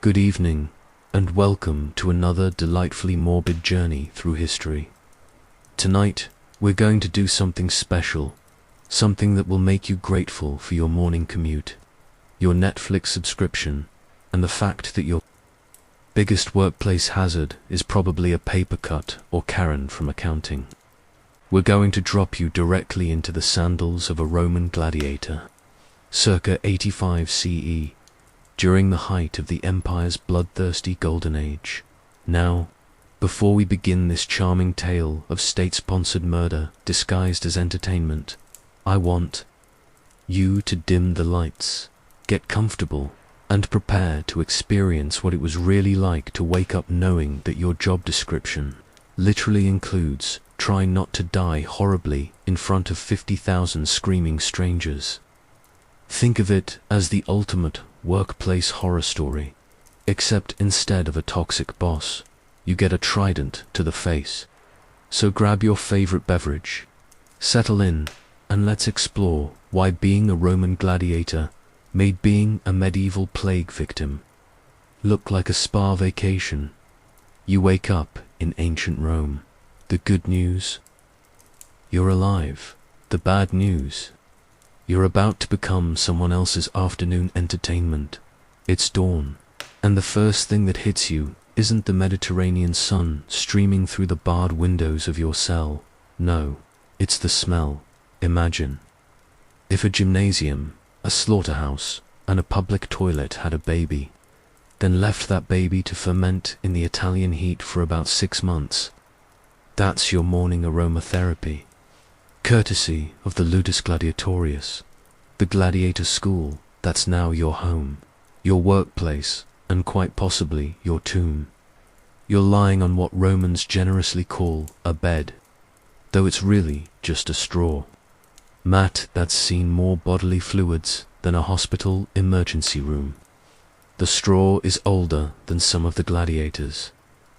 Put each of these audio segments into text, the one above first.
Good evening, and welcome to another delightfully morbid journey through history. Tonight, we're going to do something special, something that will make you grateful for your morning commute, your Netflix subscription, and the fact that your biggest workplace hazard is probably a paper cut or Karen from accounting. We're going to drop you directly into the sandals of a Roman gladiator, circa 85 CE, during the height of the empire's bloodthirsty golden age. Now, before we begin this charming tale of state-sponsored murder disguised as entertainment, I want you to dim the lights, get comfortable, and prepare to experience what it was really like to wake up knowing that your job description literally includes trying not to die horribly in front of 50,000 screaming strangers. Think of it as the ultimate workplace horror story, except instead of a toxic boss, you get a trident to the face. So grab your favorite beverage, settle in, and let's explore why being a Roman gladiator made being a medieval plague victim look like a spa vacation. You wake up in ancient Rome. The good news? You're alive. The bad news? You're about to become someone else's afternoon entertainment. It's dawn, and the first thing that hits you isn't the Mediterranean sun streaming through the barred windows of your cell. No, it's the smell. Imagine if a gymnasium, a slaughterhouse, and a public toilet had a baby, then left that baby to ferment in the Italian heat for about 6 months. That's your morning aromatherapy, courtesy of the Ludus Gladiatorius, the gladiator school that's now your home, your workplace, and quite possibly your tomb. You're lying on what Romans generously call a bed, though it's really just a straw mat that's seen more bodily fluids than a hospital emergency room. The straw is older than some of the gladiators,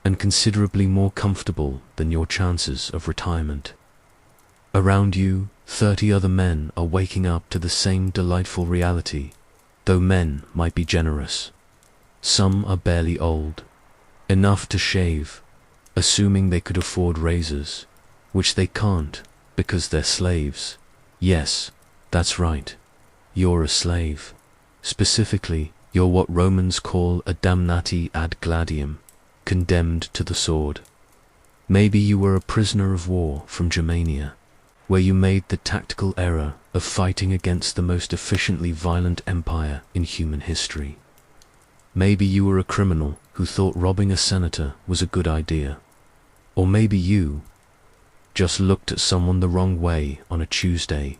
and considerably more comfortable than your chances of retirement. Around you, 30 other men are waking up to the same delightful reality, though men might be generous. Some are barely old, enough to shave, assuming they could afford razors, which they can't because they're slaves. Yes, that's right. You're a slave. Specifically, you're what Romans call a damnati ad gladium, condemned to the sword. Maybe you were a prisoner of war from Germania, where you made the tactical error of fighting against the most efficiently violent empire in human history. Maybe you were a criminal who thought robbing a senator was a good idea. Or maybe you just looked at someone the wrong way on a Tuesday.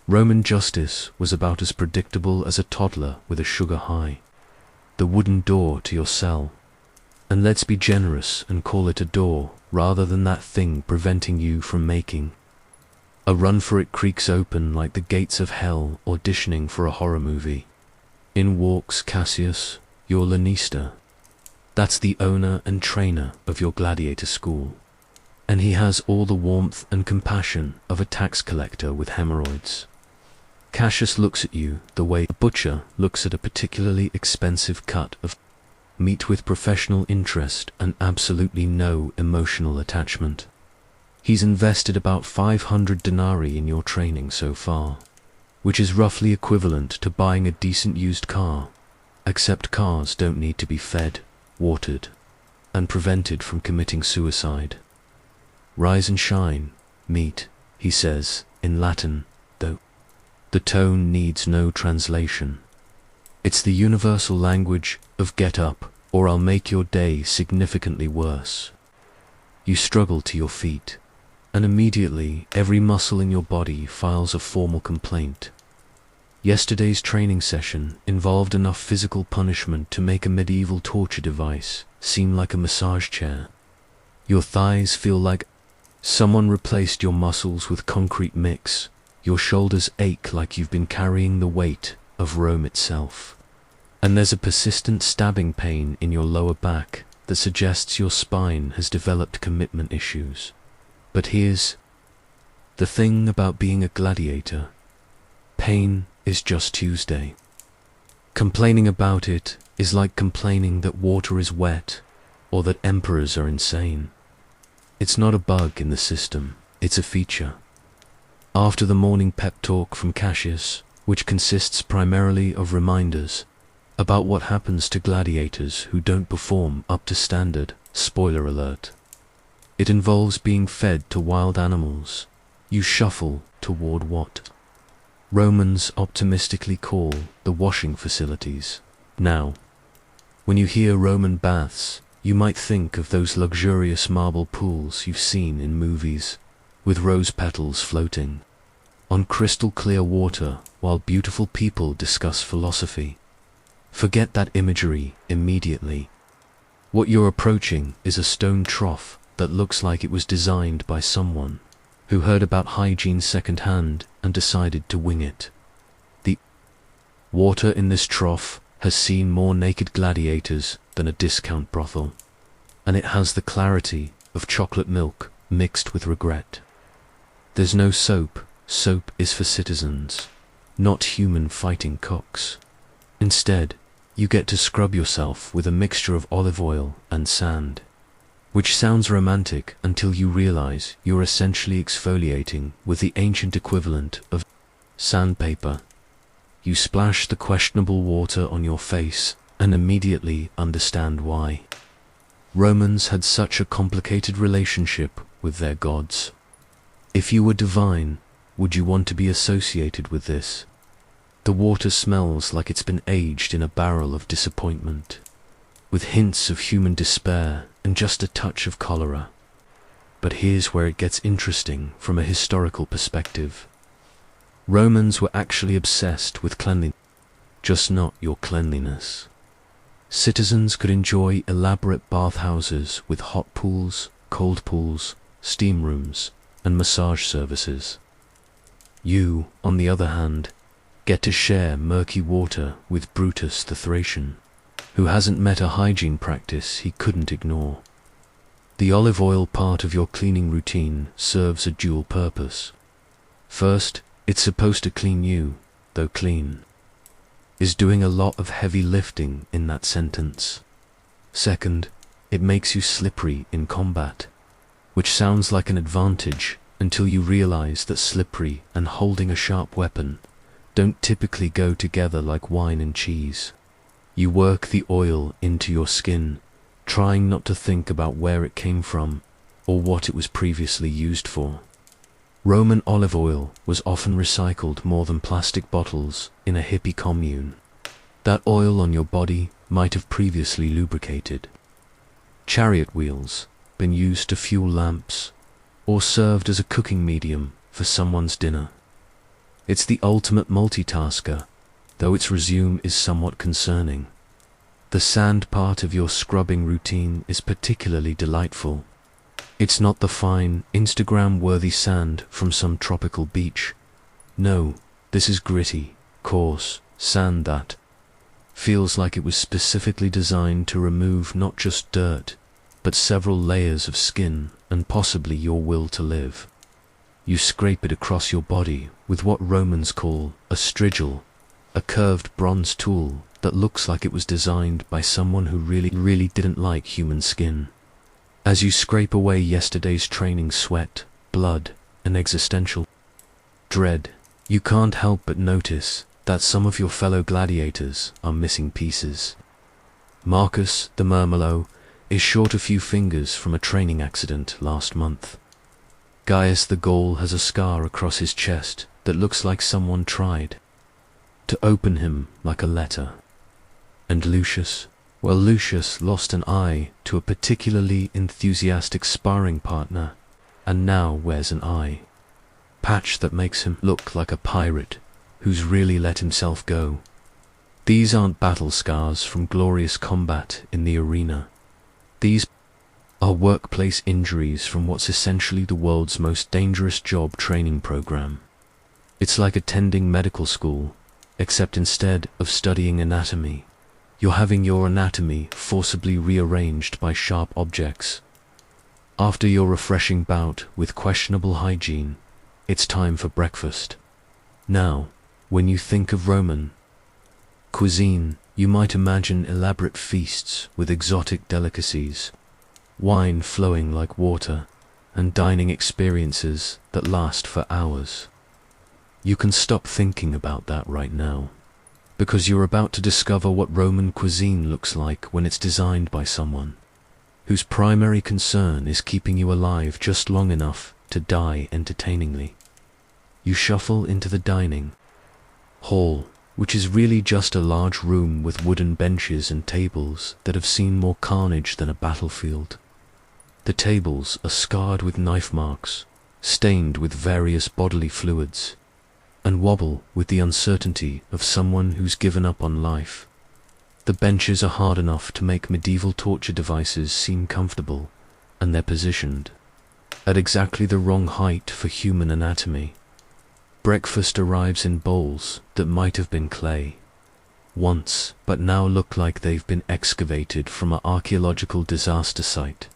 Roman justice was about as predictable as a toddler with a sugar high. The wooden door to your cell. And let's be generous and call it a door rather than that thing preventing you from making a run for it creaks open like the gates of hell auditioning for a horror movie. In walks Cassius, your Lanista. That's the owner and trainer of your gladiator school. And he has all the warmth and compassion of a tax collector with hemorrhoids. Cassius looks at you the way a butcher looks at a particularly expensive cut of meat, with professional interest and absolutely no emotional attachment. He's invested about 500 denarii in your training so far, which is roughly equivalent to buying a decent used car, except cars don't need to be fed, watered, and prevented from committing suicide. Rise and shine, meat, he says, in Latin, though the tone needs no translation. It's the universal language of get up, or I'll make your day significantly worse. You struggle to your feet, and immediately every muscle in your body files a formal complaint. Yesterday's training session involved enough physical punishment to make a medieval torture device seem like a massage chair. Your thighs feel like someone replaced your muscles with concrete mix. Your shoulders ache like you've been carrying the weight of Rome itself. And there's a persistent stabbing pain in your lower back that suggests your spine has developed commitment issues. But here's the thing about being a gladiator. Pain is just Tuesday. Complaining about it is like complaining that water is wet or that emperors are insane. It's not a bug in the system, it's a feature. After the morning pep talk from Cassius, which consists primarily of reminders about what happens to gladiators who don't perform up to standard, spoiler alert. It involves being fed to wild animals. You shuffle toward what Romans optimistically call the washing facilities. Now, when you hear Roman baths, you might think of those luxurious marble pools you've seen in movies, with rose petals floating on crystal clear water while beautiful people discuss philosophy. Forget that imagery immediately. What you're approaching is a stone trough that looks like it was designed by someone who heard about hygiene secondhand and decided to wing it. The water in this trough has seen more naked gladiators than a discount brothel, and it has the clarity of chocolate milk mixed with regret. There's no soap. Soap is for citizens, not human fighting cocks. Instead, you get to scrub yourself with a mixture of olive oil and sand, which sounds romantic until you realize you're essentially exfoliating with the ancient equivalent of sandpaper. You splash the questionable water on your face and immediately understand why Romans had such a complicated relationship with their gods. If you were divine, would you want to be associated with this? The water smells like it's been aged in a barrel of disappointment, with hints of human despair and just a touch of cholera. But here's where it gets interesting from a historical perspective. Romans were actually obsessed with cleanliness, just not your cleanliness. Citizens could enjoy elaborate bathhouses with hot pools, cold pools, steam rooms, and massage services. You, on the other hand, get to share murky water with Brutus the Thracian, who hasn't met a hygiene practice he couldn't ignore. The olive oil part of your cleaning routine serves a dual purpose. First, it's supposed to clean you, though clean is doing a lot of heavy lifting in that sentence. Second, it makes you slippery in combat, which sounds like an advantage until you realize that slippery and holding a sharp weapon don't typically go together like wine and cheese. You work the oil into your skin, trying not to think about where it came from or what it was previously used for. Roman olive oil was often recycled more than plastic bottles in a hippie commune. That oil on your body might have previously lubricated chariot wheels, been used to fuel lamps, or served as a cooking medium for someone's dinner. It's the ultimate multitasker, though its resume is somewhat concerning. The sand part of your scrubbing routine is particularly delightful. It's not the fine, Instagram-worthy sand from some tropical beach. No, this is gritty, coarse sand that feels like it was specifically designed to remove not just dirt, but several layers of skin and possibly your will to live. You scrape it across your body with what Romans call a strigil, a curved bronze tool that looks like it was designed by someone who really didn't like human skin. As you scrape away yesterday's training sweat, blood, and existential dread, you can't help but notice that some of your fellow gladiators are missing pieces. Marcus, the Murmelo, is short a few fingers from a training accident last month. Gaius the Gaul has a scar across his chest that looks like someone tried to open him like a letter. And Lucius, well, Lucius lost an eye to a particularly enthusiastic sparring partner and now wears an eye patch that makes him look like a pirate who's really let himself go. These aren't battle scars from glorious combat in the arena. These are workplace injuries from what's essentially the world's most dangerous job training program. It's like attending medical school, except instead of studying anatomy, you're having your anatomy forcibly rearranged by sharp objects. After your refreshing bout with questionable hygiene, it's time for breakfast. Now, when you think of Roman cuisine, You might imagine elaborate feasts with exotic delicacies, wine flowing like water, and dining experiences that last for hours. You can stop thinking about that right now, because you're about to discover what Roman cuisine looks like when it's designed by someone whose primary concern is keeping you alive just long enough to die entertainingly. You shuffle into the dining hall, which is really just a large room with wooden benches and tables that have seen more carnage than a battlefield. The tables are scarred with knife marks, stained with various bodily fluids, and wobble with the uncertainty of someone who's given up on life. The benches are hard enough to make medieval torture devices seem comfortable, and they're positioned at exactly the wrong height for human anatomy. Breakfast arrives in bowls that might have been clay once, but now look like they've been excavated from an archaeological disaster site.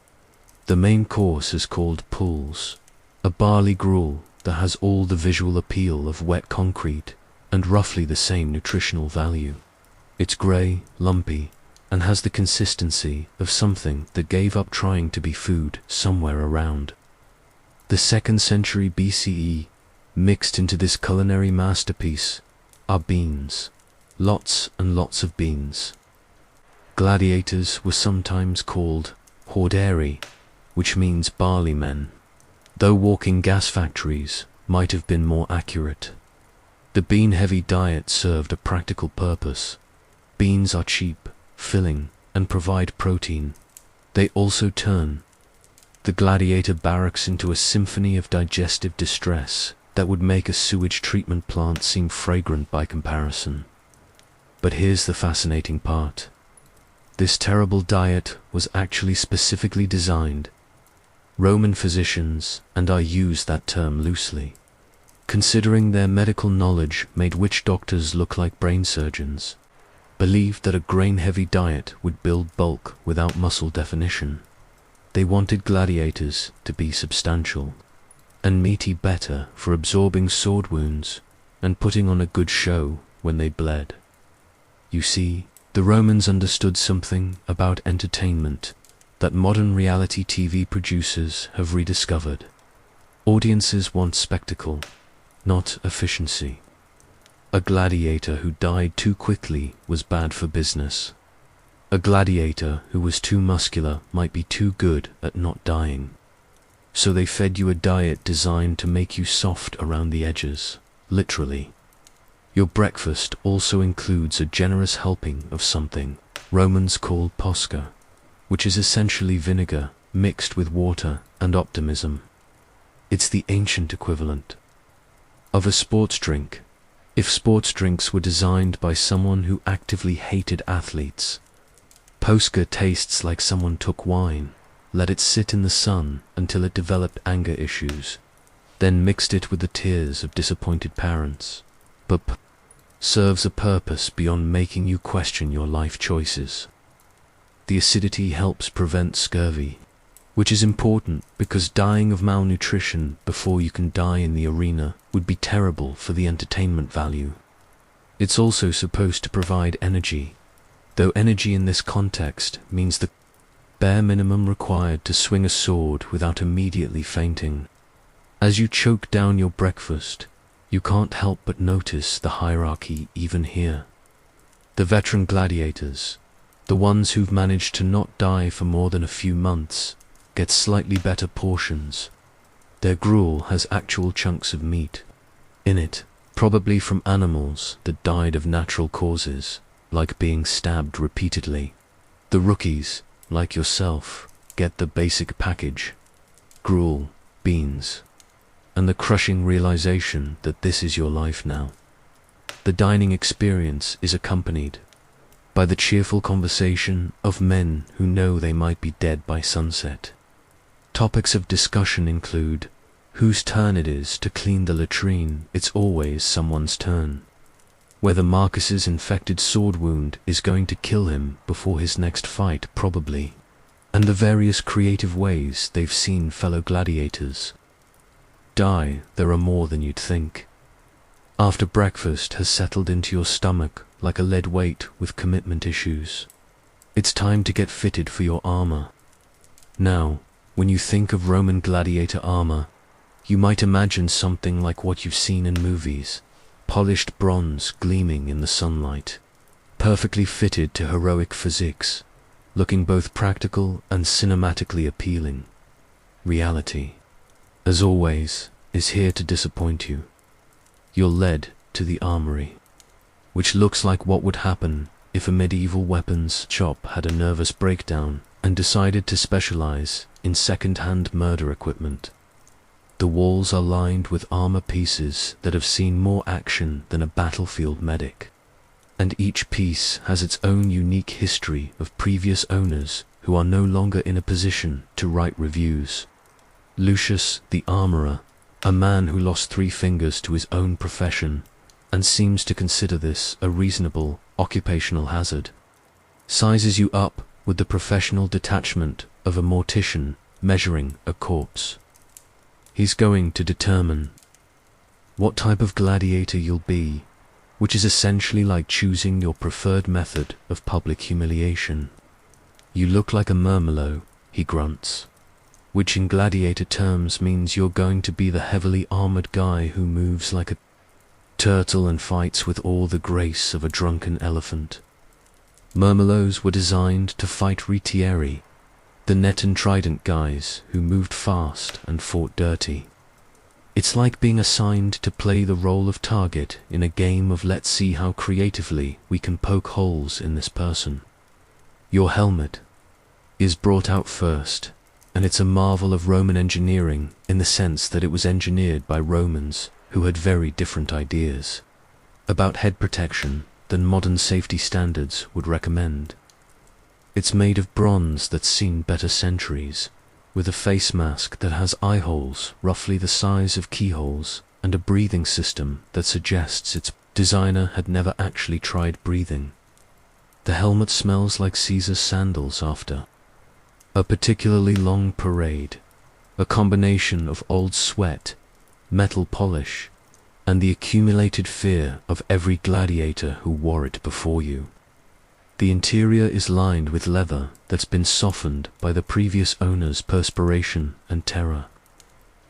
The main course is called pools, a barley gruel that has all the visual appeal of wet concrete and roughly the same nutritional value. It's grey, lumpy, and has the consistency of something that gave up trying to be food somewhere around the 2nd century BCE. Mixed into this culinary masterpiece are beans, lots and lots of beans. Gladiators were sometimes called hordearii, which means barley men, though walking gas factories might have been more accurate. The bean-heavy diet served a practical purpose. Beans are cheap, filling, and provide protein. They also turn the gladiator barracks into a symphony of digestive distress that would make a sewage treatment plant seem fragrant by comparison. But here's the fascinating part. This terrible diet was actually specifically designed. Roman physicians, and I use that term loosely, considering their medical knowledge made witch doctors look like brain surgeons, believed that a grain-heavy diet would build bulk without muscle definition. They wanted gladiators to be substantial and meaty, better for absorbing sword wounds and putting on a good show when they bled. You see, the Romans understood something about entertainment that modern reality TV producers have rediscovered. Audiences want spectacle, not efficiency. A gladiator who died too quickly was bad for business. A gladiator who was too muscular might be too good at not dying. So they fed you a diet designed to make you soft around the edges, literally. Your breakfast also includes a generous helping of something Romans called posca, which is essentially vinegar mixed with water and optimism. It's the ancient equivalent of a sports drink, if sports drinks were designed by someone who actively hated athletes. Posca tastes like someone took wine, let it sit in the sun until it developed anger issues, then mixed it with the tears of disappointed parents, but serves a purpose beyond making you question your life choices. The acidity helps prevent scurvy, which is important because dying of malnutrition before you can die in the arena would be terrible for the entertainment value. It's also supposed to provide energy, though energy in this context means the bare minimum required to swing a sword without immediately fainting. As you choke down your breakfast, you can't help but notice the hierarchy even here. The veteran gladiators, the ones who've managed to not die for more than a few months, get slightly better portions. Their gruel has actual chunks of meat in it, probably from animals that died of natural causes, like being stabbed repeatedly. The rookies, like yourself, get the basic package: gruel, beans, and the crushing realization that this is your life now. The dining experience is accompanied by the cheerful conversation of men who know they might be dead by sunset. Topics of discussion include whose turn it is to clean the latrine. It's always someone's turn. Whether Marcus's infected sword wound is going to kill him before his next fight, probably, and the various creative ways they've seen fellow gladiators die. There are more than you'd think. After breakfast has settled into your stomach like a lead weight with commitment issues. It's time to get fitted for your armor. Now, when you think of Roman gladiator armor, you might imagine something like what you've seen in movies: polished bronze gleaming in the sunlight, perfectly fitted to heroic physiques, looking both practical and cinematically appealing. Reality, as always, is here to disappoint you. You're led to the armory, which looks like what would happen if a medieval weapons shop had a nervous breakdown and decided to specialize in second-hand murder equipment. The walls are lined with armor pieces that have seen more action than a battlefield medic, and each piece has its own unique history of previous owners who are no longer in a position to write reviews. Lucius the Armorer, a man who lost 3 fingers to his own profession and seems to consider this a reasonable occupational hazard, sizes you up with the professional detachment of a mortician measuring a corpse. He's going to determine what type of gladiator you'll be, which is essentially like choosing your preferred method of public humiliation. You look like a murmelo, he grunts, which in gladiator terms means you're going to be the heavily armored guy who moves like a turtle and fights with all the grace of a drunken elephant. Murmelos were designed to fight retieri, the net and trident guys who moved fast and fought dirty. It's like being assigned to play the role of target in a game of let's see how creatively we can poke holes in this person. Your helmet is brought out first, and it's a marvel of Roman engineering in the sense that it was engineered by Romans who had very different ideas about head protection than modern safety standards would recommend. It's made of bronze that's seen better centuries, with a face mask that has eye holes roughly the size of keyholes and a breathing system that suggests its designer had never actually tried breathing. The helmet smells like Caesar's sandals after a particularly long parade, a combination of old sweat, metal polish, and the accumulated fear of every gladiator who wore it before you. The interior is lined with leather that's been softened by the previous owner's perspiration and terror,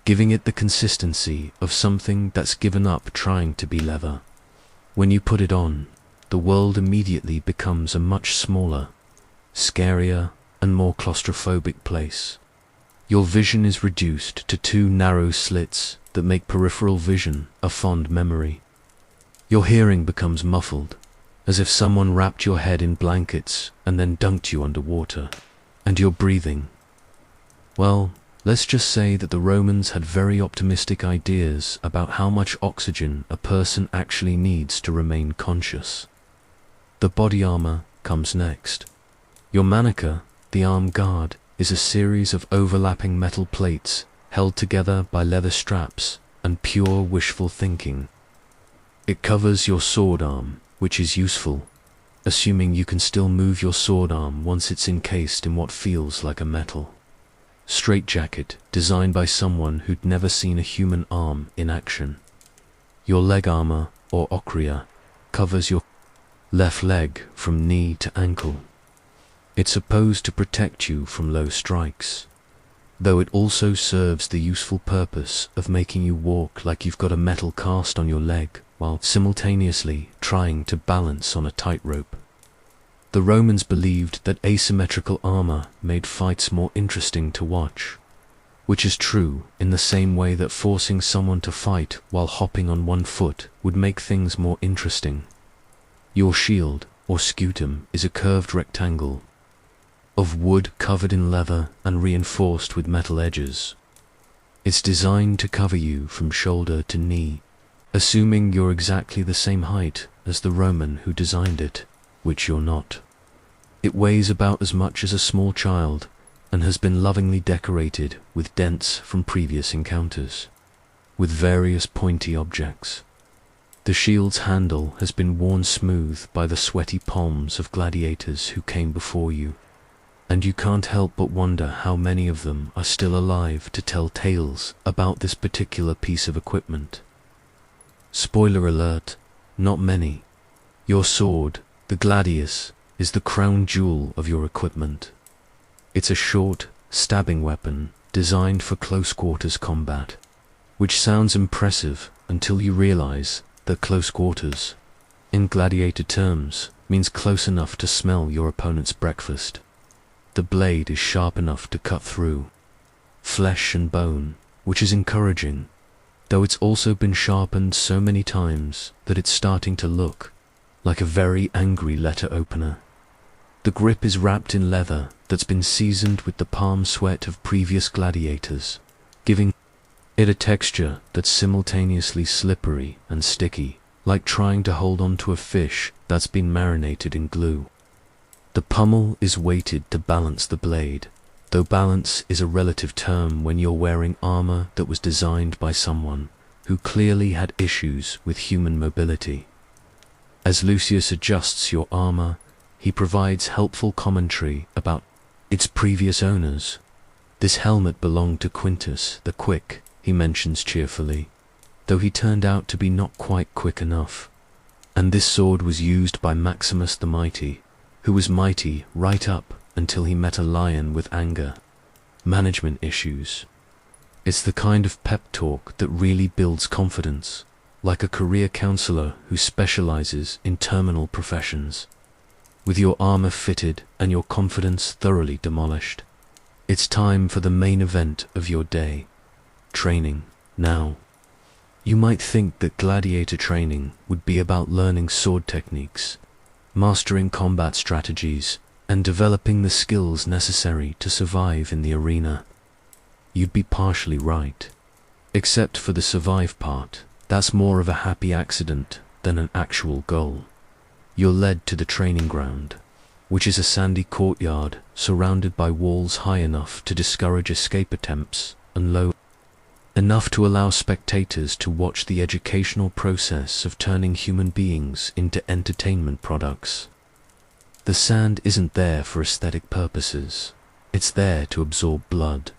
giving it the consistency of something that's given up trying to be leather. When you put it on, the world immediately becomes a much smaller, scarier, and more claustrophobic place. Your vision is reduced to 2 narrow slits that make peripheral vision a fond memory. Your hearing becomes muffled, as if someone wrapped your head in blankets and then dunked you underwater. And your breathing, well, let's just say that the Romans had very optimistic ideas about how much oxygen a person actually needs to remain conscious. The body armor comes next. Your manica, the arm guard, is a series of overlapping metal plates held together by leather straps and pure wishful thinking. It covers your sword arm, which is useful, assuming you can still move your sword arm once it's encased in what feels like a metal straitjacket designed by someone who'd never seen a human arm in action. Your leg armor, or ochria, covers your left leg from knee to ankle. It's supposed to protect you from low strikes, though it also serves the useful purpose of making you walk like you've got a metal cast on your leg while simultaneously trying to balance on a tightrope. The Romans believed that asymmetrical armor made fights more interesting to watch, which is true in the same way that forcing someone to fight while hopping on one foot would make things more interesting. Your shield, or scutum, is a curved rectangle of wood covered in leather and reinforced with metal edges. It's designed to cover you from shoulder to knee, assuming you're exactly the same height as the Roman who designed it, which you're not. It weighs about as much as a small child and has been lovingly decorated with dents from previous encounters, with various pointy objects. The shield's handle has been worn smooth by the sweaty palms of gladiators who came before you, and you can't help but wonder how many of them are still alive to tell tales about this particular piece of equipment. Spoiler alert, not many. Your sword, the Gladius, is the crown jewel of your equipment. It's a short, stabbing weapon designed for close quarters combat, which sounds impressive until you realize that close quarters, in gladiator terms, means close enough to smell your opponent's breakfast. The blade is sharp enough to cut through flesh and bone, which is encouraging, though it's also been sharpened so many times that it's starting to look like a very angry letter opener. The grip is wrapped in leather that's been seasoned with the palm sweat of previous gladiators, giving it a texture that's simultaneously slippery and sticky, like trying to hold on to a fish that's been marinated in glue. The pommel is weighted to balance the blade, though balance is a relative term when you're wearing armor that was designed by someone who clearly had issues with human mobility. As Lucius adjusts your armor, he provides helpful commentary about its previous owners. This helmet belonged to Quintus the Quick, he mentions cheerfully, though he turned out to be not quite quick enough. And this sword was used by Maximus the Mighty, who was mighty right up until he met a lion with anger management issues. It's the kind of pep talk that really builds confidence, like a career counselor who specializes in terminal professions. With your armor fitted and your confidence thoroughly demolished, it's time for the main event of your day, training. Now, you might think that gladiator training would be about learning sword techniques, mastering combat strategies, and developing the skills necessary to survive in the arena. You'd be partially right. Except for the survive part, that's more of a happy accident than an actual goal. You're led to the training ground, which is a sandy courtyard surrounded by walls high enough to discourage escape attempts and low enough to allow spectators to watch the educational process of turning human beings into entertainment products. The sand isn't there for aesthetic purposes. It's there to absorb blood,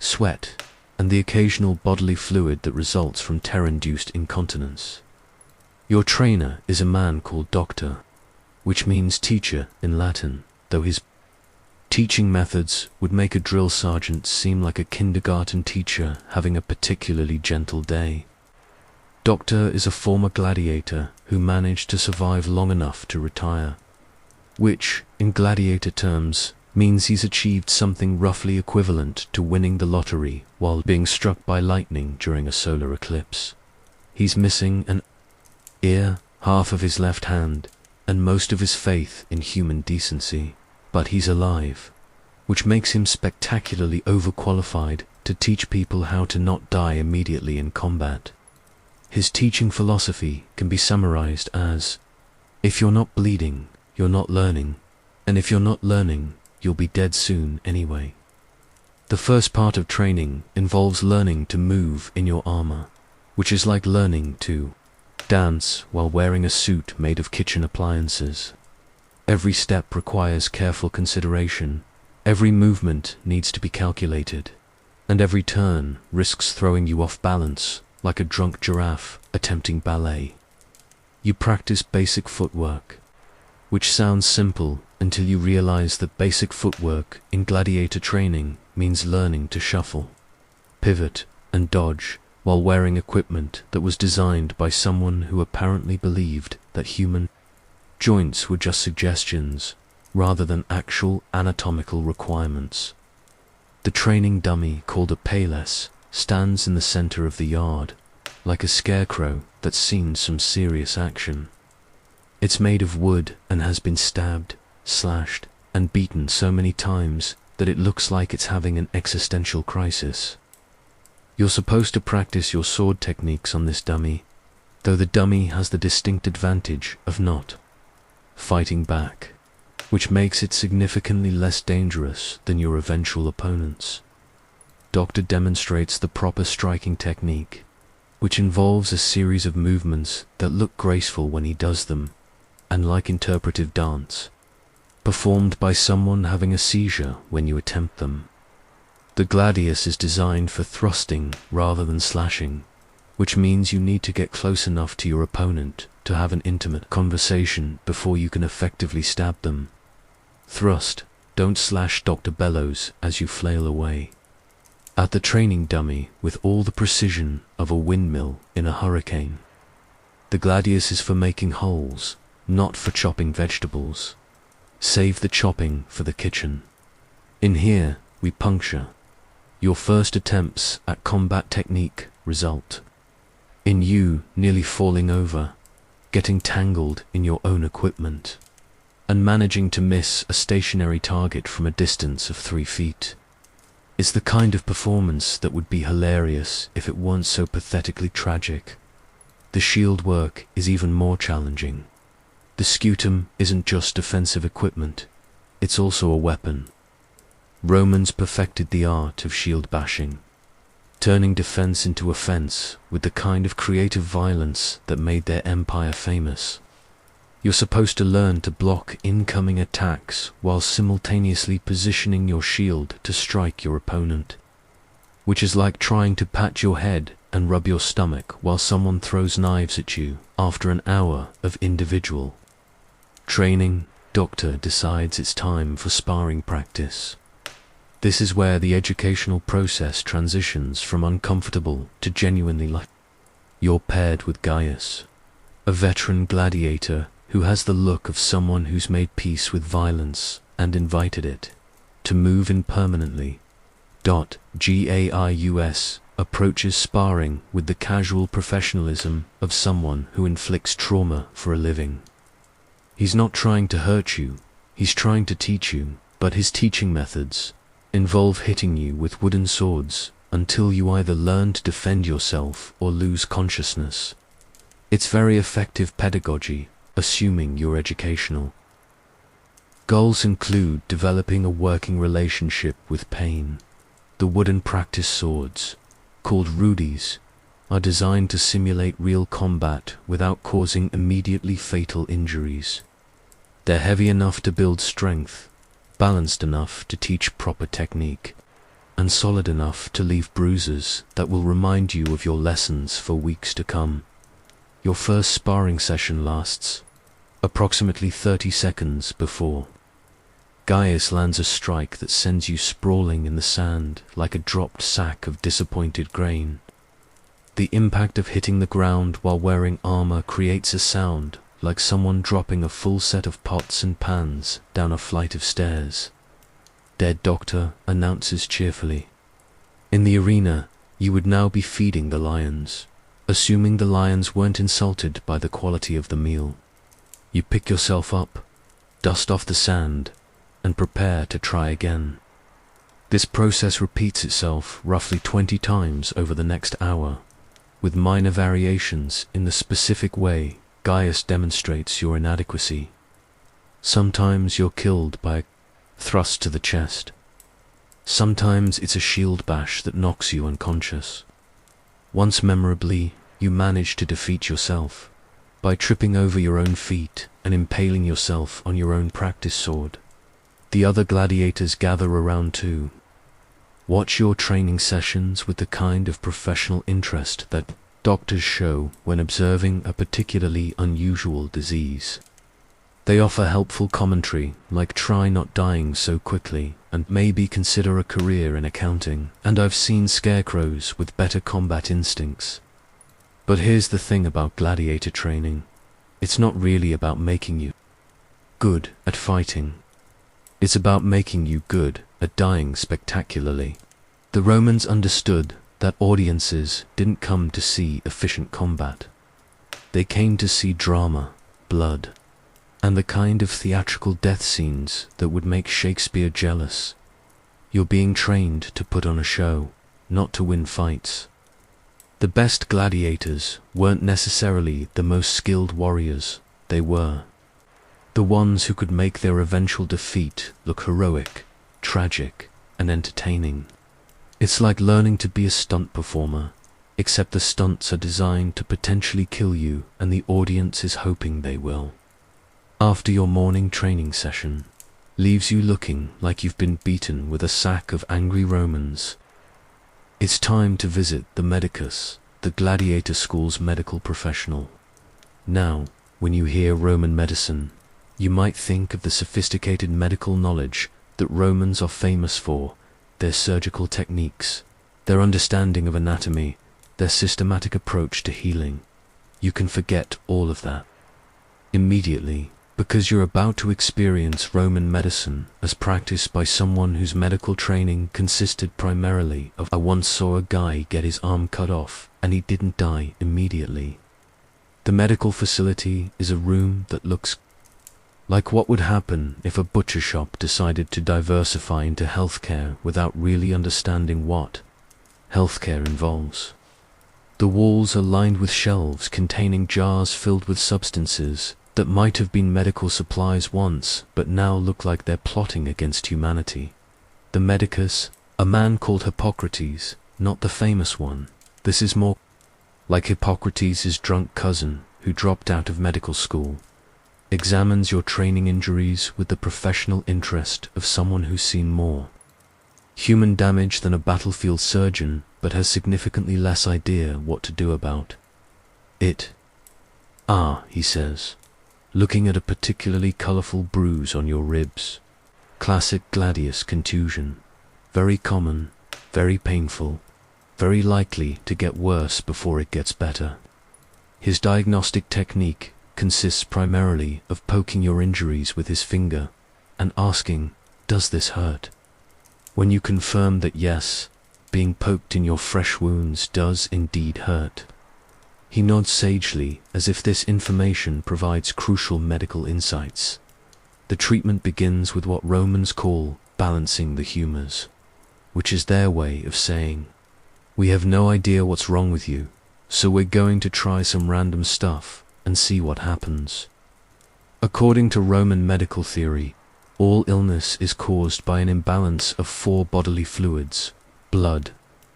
sweat, and the occasional bodily fluid that results from terror-induced incontinence. Your trainer is a man called Doctor, which means teacher in Latin, though his teaching methods would make a drill sergeant seem like a kindergarten teacher having a particularly gentle day. Doctor is a former gladiator who managed to survive long enough to retire, which, in gladiator terms, means he's achieved something roughly equivalent to winning the lottery while being struck by lightning during a solar eclipse. He's missing an ear, half of his left hand, and most of his faith in human decency. But he's alive, which makes him spectacularly overqualified to teach people how to not die immediately in combat. His teaching philosophy can be summarized as, if you're not bleeding, you're not learning, and if you're not learning, you'll be dead soon anyway. The first part of training involves learning to move in your armor, which is like learning to dance while wearing a suit made of kitchen appliances. Every step requires careful consideration, every movement needs to be calculated, and every turn risks throwing you off balance like a drunk giraffe attempting ballet. You practice basic footwork, which sounds simple until you realize that basic footwork in gladiator training means learning to shuffle, pivot, and dodge while wearing equipment that was designed by someone who apparently believed that human joints were just suggestions rather than actual anatomical requirements. The training dummy, called a pales, stands in the center of the yard, like a scarecrow that's seen some serious action. It's made of wood and has been stabbed, slashed, and beaten so many times that it looks like it's having an existential crisis. You're supposed to practice your sword techniques on this dummy, though the dummy has the distinct advantage of not fighting back, which makes it significantly less dangerous than your eventual opponents. Doctor demonstrates the proper striking technique, which involves a series of movements that look graceful when he does them, and like interpretive dance, performed by someone having a seizure when you attempt them. The gladius is designed for thrusting rather than slashing, which means you need to get close enough to your opponent to have an intimate conversation before you can effectively stab them. Thrust, don't slash Dr. Bellows as you flail away. At the training dummy with all the precision of a windmill in a hurricane. The gladius is for making holes, not for chopping vegetables. Save the chopping for the kitchen. In here, we puncture. Your first attempts at combat technique result in you nearly falling over, getting tangled in your own equipment, and managing to miss a stationary target from a distance of 3 feet. It's the kind of performance that would be hilarious if it weren't so pathetically tragic. The shield work is even more challenging. The scutum isn't just defensive equipment, it's also a weapon. Romans perfected the art of shield bashing, turning defense into offense with the kind of creative violence that made their empire famous. You're supposed to learn to block incoming attacks while simultaneously positioning your shield to strike your opponent, which is like trying to pat your head and rub your stomach while someone throws knives at you after an hour of individual training. Doctor decides it's time for sparring practice. This is where the educational process transitions from uncomfortable to genuinely life. You're paired with Gaius, a veteran gladiator who has the look of someone who's made peace with violence and invited it to move in permanently. Gaius approaches sparring with the casual professionalism of someone who inflicts trauma for a living. He's not trying to hurt you, he's trying to teach you, but his teaching methods involve hitting you with wooden swords until you either learn to defend yourself or lose consciousness. It's very effective pedagogy, assuming you're educational. Goals include developing a working relationship with pain. The wooden practice swords, called rudies, are designed to simulate real combat without causing immediately fatal injuries. They're heavy enough to build strength, balanced enough to teach proper technique, and solid enough to leave bruises that will remind you of your lessons for weeks to come. Your first sparring session lasts approximately 30 seconds before Gaius lands a strike that sends you sprawling in the sand like a dropped sack of disappointed grain. The impact of hitting the ground while wearing armor creates a sound like someone dropping a full set of pots and pans down a flight of stairs. Dead Doctor announces cheerfully. In the arena, you would now be feeding the lions, assuming the lions weren't insulted by the quality of the meal. You pick yourself up, dust off the sand, and prepare to try again. This process repeats itself roughly 20 times over the next hour, with minor variations in the specific way Gaius demonstrates your inadequacy. Sometimes you're killed by a thrust to the chest. Sometimes it's a shield bash that knocks you unconscious. Once memorably, you manage to defeat yourself by tripping over your own feet and impaling yourself on your own practice sword. The other gladiators gather around too. Watch your training sessions with the kind of professional interest that doctors show when observing a particularly unusual disease. They offer helpful commentary like try not dying so quickly and maybe consider a career in accounting. And I've seen scarecrows with better combat instincts. But here's the thing about gladiator training. It's not really about making you good at fighting. It's about making you good at dying spectacularly. The Romans understood that audiences didn't come to see efficient combat. They came to see drama, blood, and the kind of theatrical death scenes that would make Shakespeare jealous. You're being trained to put on a show, not to win fights. The best gladiators weren't necessarily the most skilled warriors, they were the ones who could make their eventual defeat look heroic, tragic, and entertaining. It's like learning to be a stunt performer, except the stunts are designed to potentially kill you and the audience is hoping they will. After your morning training session leaves you looking like you've been beaten with a sack of angry Romans, it's time to visit the medicus, the Gladiator school's medical professional. Now, when you hear Roman medicine, you might think of the sophisticated medical knowledge that Romans are famous for, their surgical techniques, their understanding of anatomy, their systematic approach to healing. You can forget all of that immediately, because you're about to experience Roman medicine as practiced by someone whose medical training consisted primarily of, I once saw a guy get his arm cut off and he didn't die immediately. The medical facility is a room that looks like what would happen if a butcher shop decided to diversify into healthcare without really understanding what healthcare involves. The walls are lined with shelves containing jars filled with substances that might have been medical supplies once, but now look like they're plotting against humanity. The medicus, a man called Hippocrates, not the famous one. This is more like Hippocrates' drunk cousin who dropped out of medical school, examines your training injuries with the professional interest of someone who's seen more human damage than a battlefield surgeon, but has significantly less idea what to do about it. "Ah," he says, looking at a particularly colorful bruise on your ribs. Classic gladius contusion. Very common, very painful, very likely to get worse before it gets better. His diagnostic technique consists primarily of poking your injuries with his finger and asking, "Does this hurt?" When you confirm that yes, being poked in your fresh wounds does indeed hurt, he nods sagely as if this information provides crucial medical insights. The treatment begins with what Romans call balancing the humors, which is their way of saying, "We have no idea what's wrong with you, so we're going to try some random stuff and see what happens." According to Roman medical theory, all illness is caused by an imbalance of 4 bodily fluids: blood,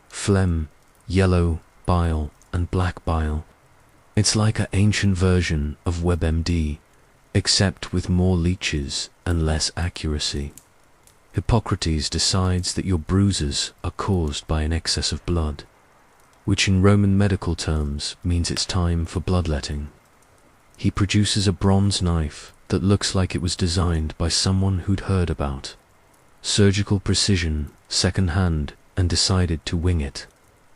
phlegm, yellow bile, and black bile. It's like an ancient version of WebMD, except with more leeches and less accuracy. Hippocrates decides that your bruises are caused by an excess of blood, which in Roman medical terms means it's time for bloodletting. He produces a bronze knife that looks like it was designed by someone who'd heard about surgical precision secondhand and decided to wing it.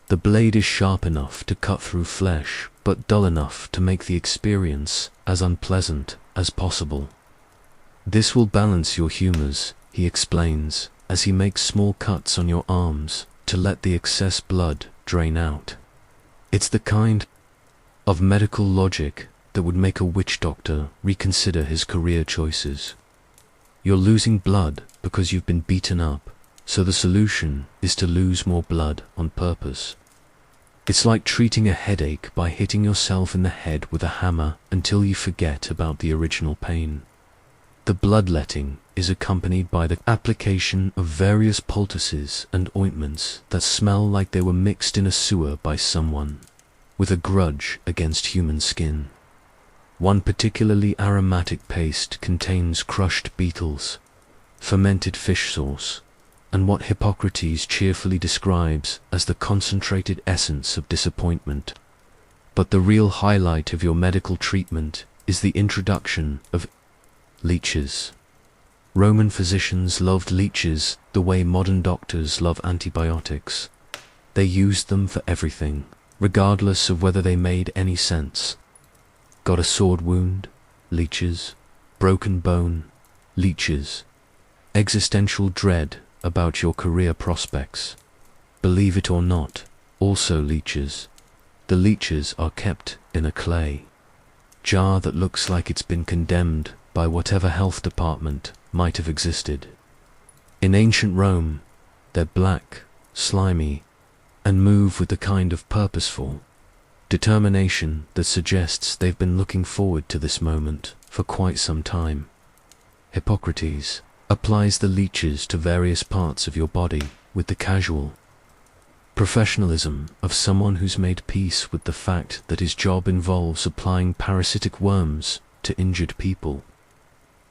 The blade is sharp enough to cut through flesh, but dull enough to make the experience as unpleasant as possible. "This will balance your humors," he explains, as he makes small cuts on your arms to let the excess blood drain out. It's the kind of medical logic that would make a witch doctor reconsider his career choices. You're losing blood because you've been beaten up, so the solution is to lose more blood on purpose. It's like treating a headache by hitting yourself in the head with a hammer until you forget about the original pain. The bloodletting is accompanied by the application of various poultices and ointments that smell like they were mixed in a sewer by someone with a grudge against human skin. One particularly aromatic paste contains crushed beetles, fermented fish sauce, and what Hippocrates cheerfully describes as the concentrated essence of disappointment. But the real highlight of your medical treatment is the introduction of leeches. Roman physicians loved leeches the way modern doctors love antibiotics. They used them for everything, regardless of whether they made any sense. Got a sword wound? Leeches. Broken bone? Leeches. Existential dread about your career prospects? Believe it or not, also leeches. The leeches are kept in a clay jar that looks like it's been condemned by whatever health department might have existed. In ancient Rome, they're black, slimy, and move with the kind of purposeful determination that suggests they've been looking forward to this moment for quite some time. Hippocrates applies the leeches to various parts of your body with the casual professionalism of someone who's made peace with the fact that his job involves applying parasitic worms to injured people.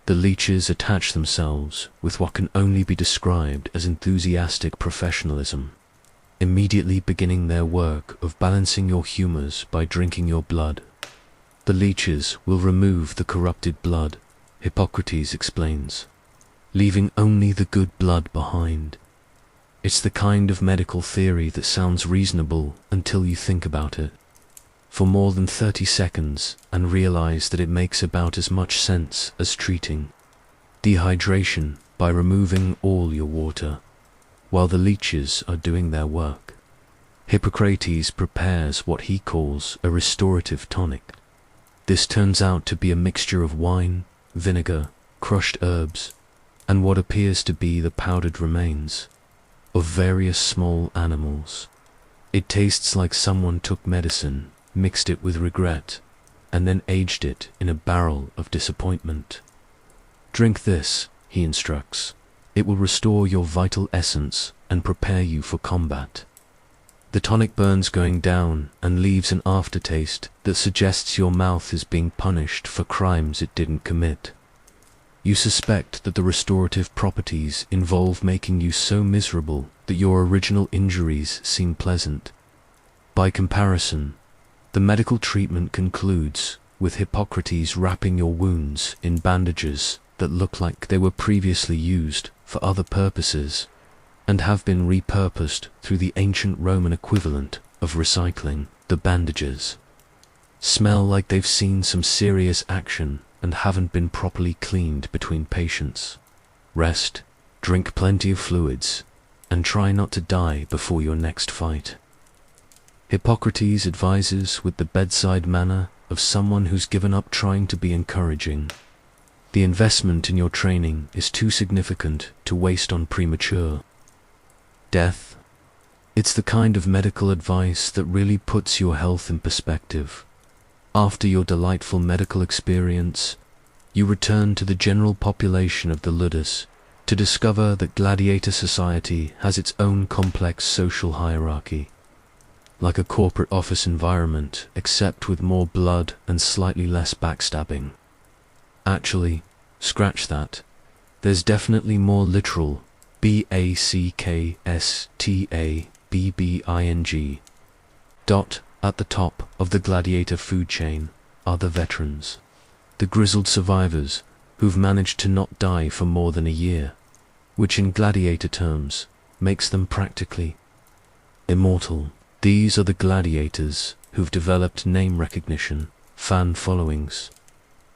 The leeches attach themselves with what can only be described as enthusiastic professionalism. immediately beginning their work of balancing your humors by drinking your blood. The leeches will remove the corrupted blood, Hippocrates explains, leaving only the good blood behind. It's the kind of medical theory that sounds reasonable until you think about it for more than 30 seconds and realize that it makes about as much sense as treating dehydration by removing all your water, while the leeches are doing their work. Hippocrates prepares what he calls a restorative tonic. This turns out to be a mixture of wine, vinegar, crushed herbs, and what appears to be the powdered remains of various small animals. It tastes like someone took medicine, mixed it with regret, and then aged it in a barrel of disappointment. Drink this, he instructs. It will restore your vital essence and prepare you for combat. The tonic burns going down and leaves an aftertaste that suggests your mouth is being punished for crimes it didn't commit. You suspect that the restorative properties involve making you so miserable that your original injuries seem pleasant. By comparison, the medical treatment concludes with Hippocrates wrapping your wounds in bandages that look like they were previously used for other purposes and have been repurposed through the ancient Roman equivalent of recycling. The bandages smell like they've seen some serious action and haven't been properly cleaned between patients. Rest, drink plenty of fluids, and try not to die before your next fight. Hippocrates advises with the bedside manner of someone who's given up trying to be encouraging. The investment in your training is too significant to waste on premature death. It's the kind of medical advice that really puts your health in perspective. After your delightful medical experience, you return to the general population of the Ludus to discover that gladiator society has its own complex social hierarchy, like a corporate office environment, except with more blood and slightly less backstabbing. Actually, scratch that. There's definitely more literal backstabbing. At the top of the gladiator food chain are the veterans, the grizzled survivors who've managed to not die for more than a year, which in gladiator terms makes them practically immortal. These are the gladiators who've developed name recognition, fan followings,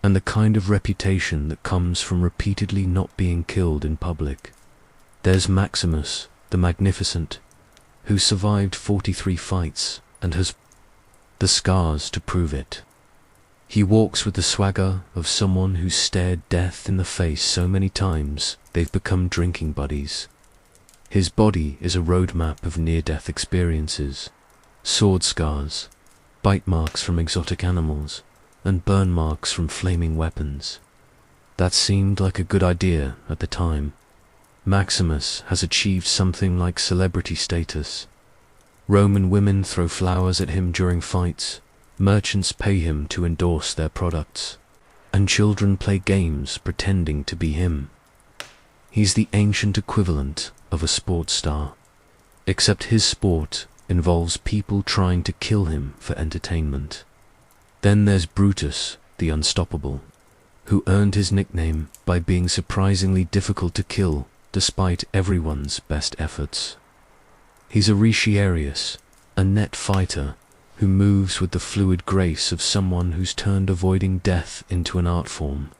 and the kind of reputation that comes from repeatedly not being killed in public. There's Maximus, the Magnificent, who survived 43 fights and has the scars to prove it. He walks with the swagger of someone who's stared death in the face so many times they've become drinking buddies. His body is a roadmap of near-death experiences, sword scars, bite marks from exotic animals, and burn marks from flaming weapons. That seemed like a good idea at the time. Maximus has achieved something like celebrity status. Roman women throw flowers at him during fights, merchants pay him to endorse their products, and children play games pretending to be him. He's the ancient equivalent of a sports star, except his sport involves people trying to kill him for entertainment. Then there's Brutus, the Unstoppable, who earned his nickname by being surprisingly difficult to kill despite everyone's best efforts. He's a Retiarius, a net fighter who moves with the fluid grace of someone who's turned avoiding death into an art form.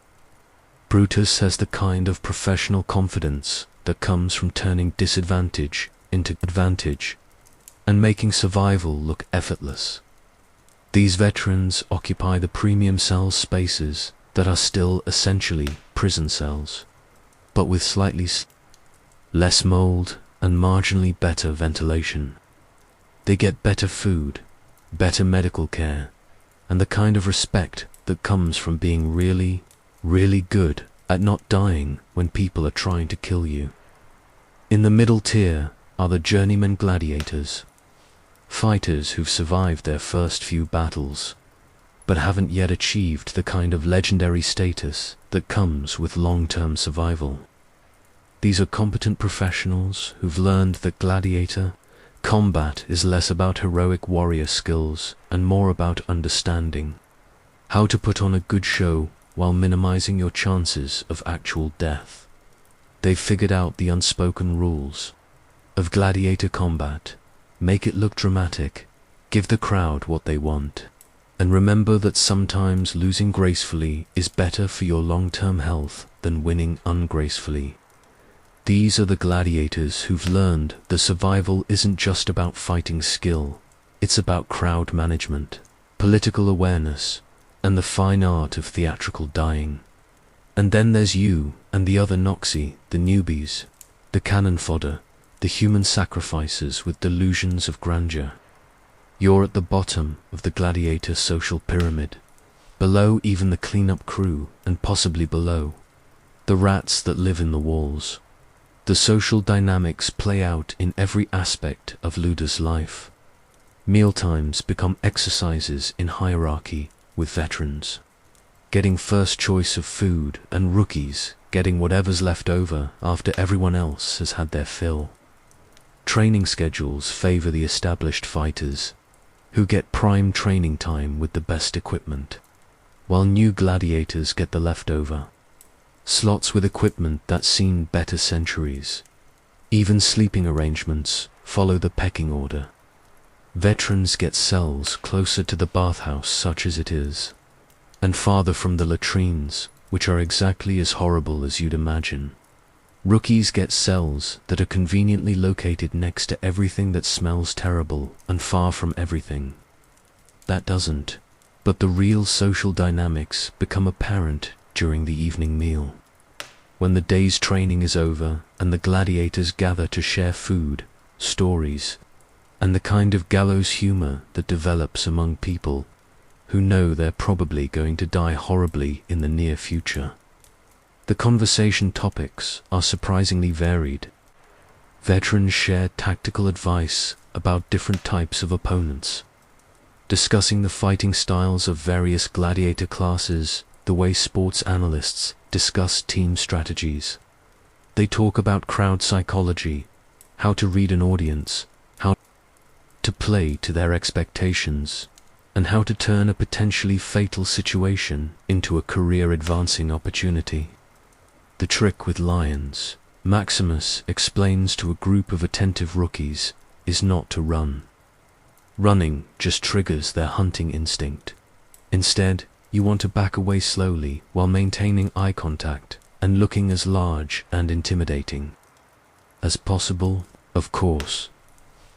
Brutus has the kind of professional confidence that comes from turning disadvantage into advantage and making survival look effortless. These veterans occupy the premium cell spaces that are still essentially prison cells, but with slightly less mold and marginally better ventilation. They get better food, better medical care, and the kind of respect that comes from being really, really good at not dying when people are trying to kill you. In the middle tier are the journeyman gladiators, fighters who've survived their first few battles, but haven't yet achieved the kind of legendary status that comes with long-term survival. These are competent professionals who've learned that gladiator Combat is less about heroic warrior skills and more about understanding how to put on a good show while minimizing your chances of actual death. They've figured out the unspoken rules of gladiator combat. Make it look dramatic, give the crowd what they want, and remember that sometimes losing gracefully is better for your long-term health than winning ungracefully. These are the gladiators who've learned that survival isn't just about fighting skill, it's about crowd management, political awareness, and the fine art of theatrical dying. And then there's you and the other Noxie, the newbies, the cannon fodder, the human sacrifices with delusions of grandeur. You're at the bottom of the gladiator social pyramid, below even the cleanup crew, and possibly below the rats that live in the walls. The social dynamics play out in every aspect of Luda's life. Mealtimes become exercises in hierarchy with veterans, getting first choice of food, and rookies getting whatever's left over after everyone else has had their fill. Training schedules favor the established fighters, who get prime training time with the best equipment, while new gladiators get the leftover slots with equipment that's seen better centuries. Even sleeping arrangements follow the pecking order. Veterans get cells closer to the bathhouse such as it is, and farther from the latrines, which are exactly as horrible as you'd imagine. Rookies get cells that are conveniently located next to everything that smells terrible and far from everything that doesn't. But the real social dynamics become apparent during the evening meal, when the day's training is over and the gladiators gather to share food, stories, and the kind of gallows humor that develops among people who know they're probably going to die horribly in the near future. The conversation topics are surprisingly varied. Veterans share tactical advice about different types of opponents, discussing the fighting styles of various gladiator classes, the way sports analysts discuss team strategies. They talk about crowd psychology, how to read an audience, how to play to their expectations, and how to turn a potentially fatal situation into a career-advancing opportunity. The trick with lions, Maximus explains to a group of attentive rookies, is not to run. Running just triggers their hunting instinct. Instead, you want to back away slowly while maintaining eye contact and looking as large and intimidating as possible. Of course,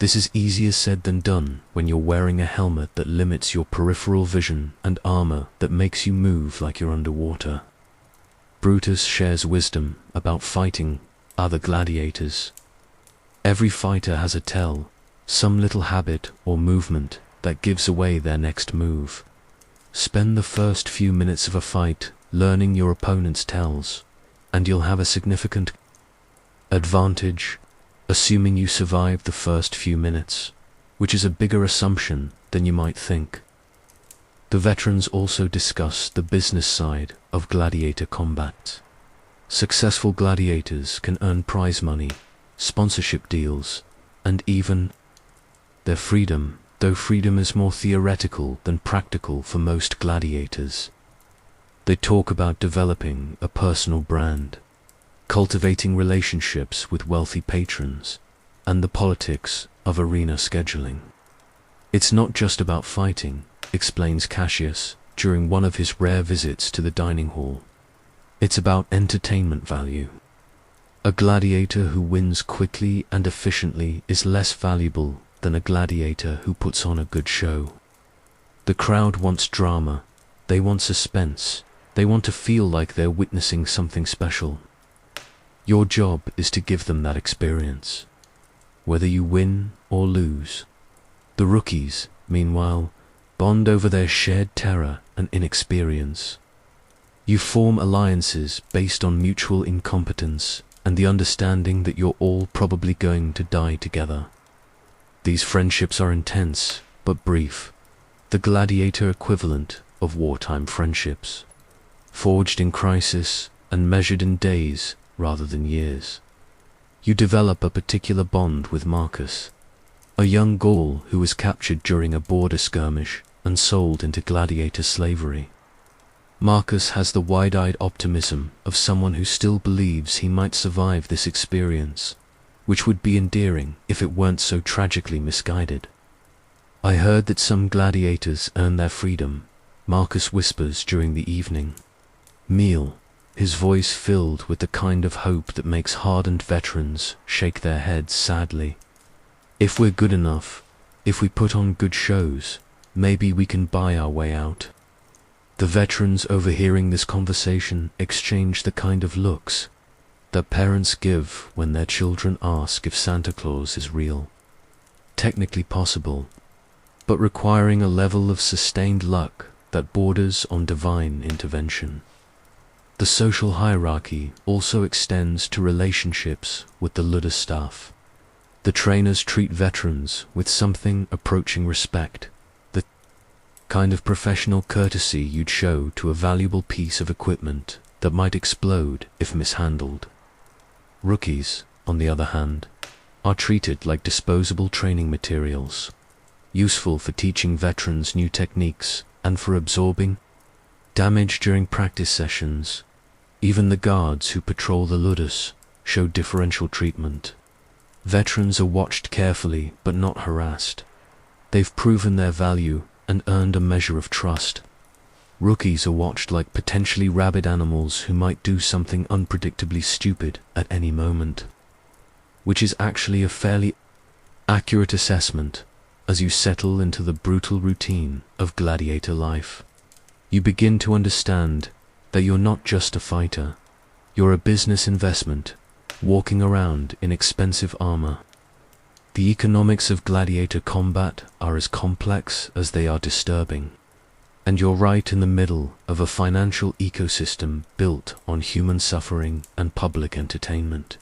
this is easier said than done when you're wearing a helmet that limits your peripheral vision and armor that makes you move like you're underwater. Brutus shares wisdom about fighting other gladiators. Every fighter has a tell, some little habit or movement that gives away their next move. Spend the first few minutes of a fight learning your opponent's tells, and you'll have a significant advantage, assuming you survive the first few minutes, which is a bigger assumption than you might think. The veterans also discuss the business side of gladiator combat. Successful gladiators can earn prize money, sponsorship deals, and even their freedom, though freedom is more theoretical than practical for most gladiators. They talk about developing a personal brand, cultivating relationships with wealthy patrons, and the politics of arena scheduling. It's not just about fighting, explains Cassius during one of his rare visits to the dining hall. It's about entertainment value. A gladiator who wins quickly and efficiently is less valuable than a gladiator who puts on a good show. The crowd wants drama, they want suspense, they want to feel like they're witnessing something special. Your job is to give them that experience, whether you win or lose. The rookies, meanwhile, bond over their shared terror and inexperience. You form alliances based on mutual incompetence and the understanding that you're all probably going to die together. These friendships are intense, but brief, the gladiator equivalent of wartime friendships, forged in crisis and measured in days rather than years. You develop a particular bond with Marcus, a young Gaul who was captured during a border skirmish and sold into gladiator slavery. Marcus has the wide-eyed optimism of someone who still believes he might survive this experience, which would be endearing if it weren't so tragically misguided. I heard that some gladiators earn their freedom, Marcus whispers during the evening meal, his voice filled with the kind of hope that makes hardened veterans shake their heads sadly. If we're good enough, if we put on good shows, maybe we can buy our way out. The veterans overhearing this conversation exchange the kind of looks that parents give when their children ask if Santa Claus is real. Technically possible, but requiring a level of sustained luck that borders on divine intervention. The social hierarchy also extends to relationships with the Ludus staff. The trainers treat veterans with something approaching respect, the kind of professional courtesy you'd show to a valuable piece of equipment that might explode if mishandled. Rookies, on the other hand, are treated like disposable training materials, useful for teaching veterans new techniques and for absorbing damage during practice sessions. Even the guards who patrol the Ludus show differential treatment. Veterans are watched carefully but not harassed. They've proven their value and earned a measure of trust. Rookies are watched like potentially rabid animals who might do something unpredictably stupid at any moment, which is actually a fairly accurate assessment as you settle into the brutal routine of gladiator life. You begin to understand that you're not just a fighter, you're a business investment, walking around in expensive armor. The economics of gladiator combat are as complex as they are disturbing, and you're right in the middle of a financial ecosystem built on human suffering and public entertainment.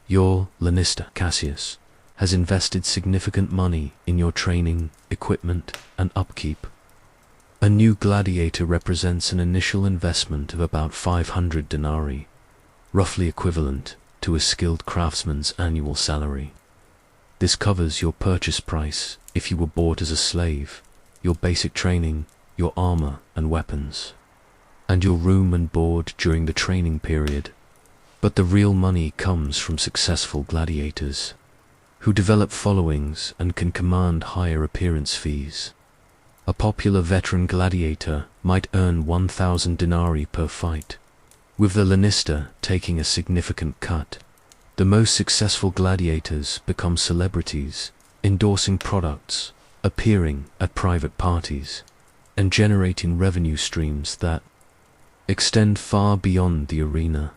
Your Lanista, Cassius, has invested significant money in your training, equipment, and upkeep. A new gladiator represents an initial investment of about 500 denarii, roughly equivalent to a skilled craftsman's annual salary. This covers your purchase price if you were bought as a slave, your basic training, your armor and weapons, and your room and board during the training period. But the real money comes from successful gladiators, who develop followings and can command higher appearance fees. A popular veteran gladiator might earn 1,000 denarii per fight, with the Lanista taking a significant cut. The most successful gladiators become celebrities, endorsing products, appearing at private parties, and generating revenue streams that extend far beyond the arena.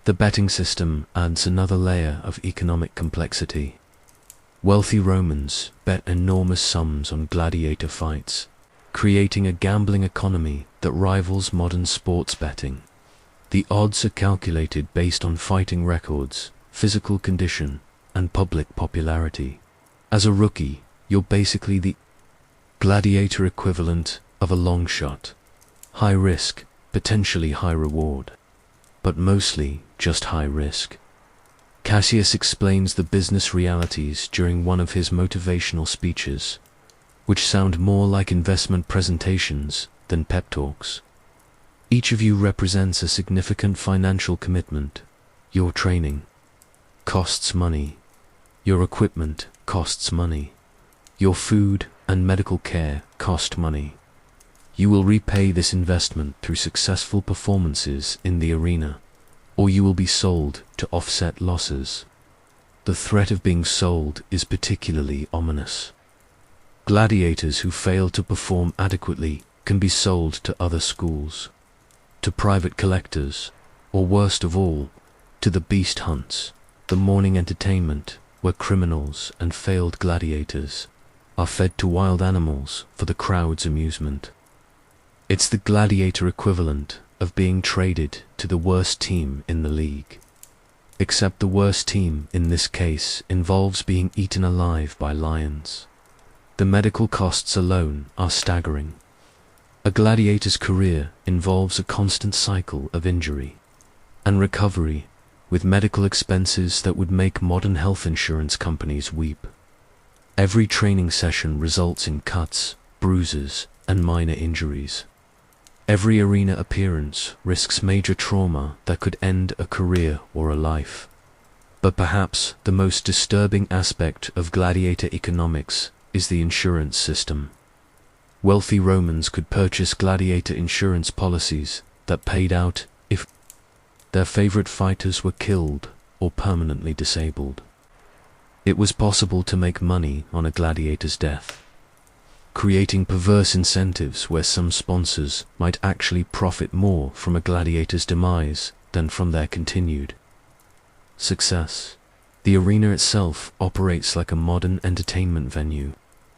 The betting system adds another layer of economic complexity. Wealthy Romans bet enormous sums on gladiator fights, creating a gambling economy that rivals modern sports betting. The odds are calculated based on fighting records, physical condition, and public popularity. As a rookie, you're basically the gladiator equivalent of a long shot. High risk, potentially high reward, but mostly just high risk. Cassius explains the business realities during one of his motivational speeches, which sound more like investment presentations than pep talks. Each of you represents a significant financial commitment. Your training costs money. Your equipment costs money. Your food and medical care cost money. You will repay this investment through successful performances in the arena, or you will be sold to offset losses. The threat of being sold is particularly ominous. Gladiators who fail to perform adequately can be sold to other schools, to private collectors, or worst of all, to the beast hunts, the morning entertainment where criminals and failed gladiators are fed to wild animals for the crowd's amusement. It's the gladiator equivalent of being traded to the worst team in the league. Except the worst team in this case involves being eaten alive by lions. The medical costs alone are staggering. A gladiator's career involves a constant cycle of injury and recovery, with medical expenses that would make modern health insurance companies weep. Every training session results in cuts, bruises, and minor injuries. Every arena appearance risks major trauma that could end a career or a life. But perhaps the most disturbing aspect of gladiator economics is the insurance system. Wealthy Romans could purchase gladiator insurance policies that paid out if their favorite fighters were killed or permanently disabled. It was possible to make money on a gladiator's death, creating perverse incentives where some sponsors might actually profit more from a gladiator's demise than from their continued success. The arena itself operates like a modern entertainment venue,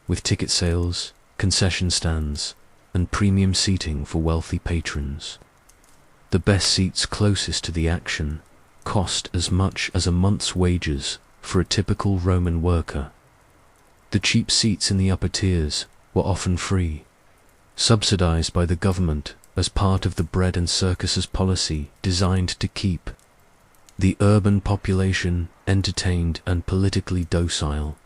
with ticket sales, concession stands, and premium seating for wealthy patrons. The best seats closest to the action cost as much as a month's wages for a typical Roman worker. The cheap seats in the upper tiers were often free, subsidized by the government as part of the bread and circuses policy designed to keep the urban population entertained and politically docile.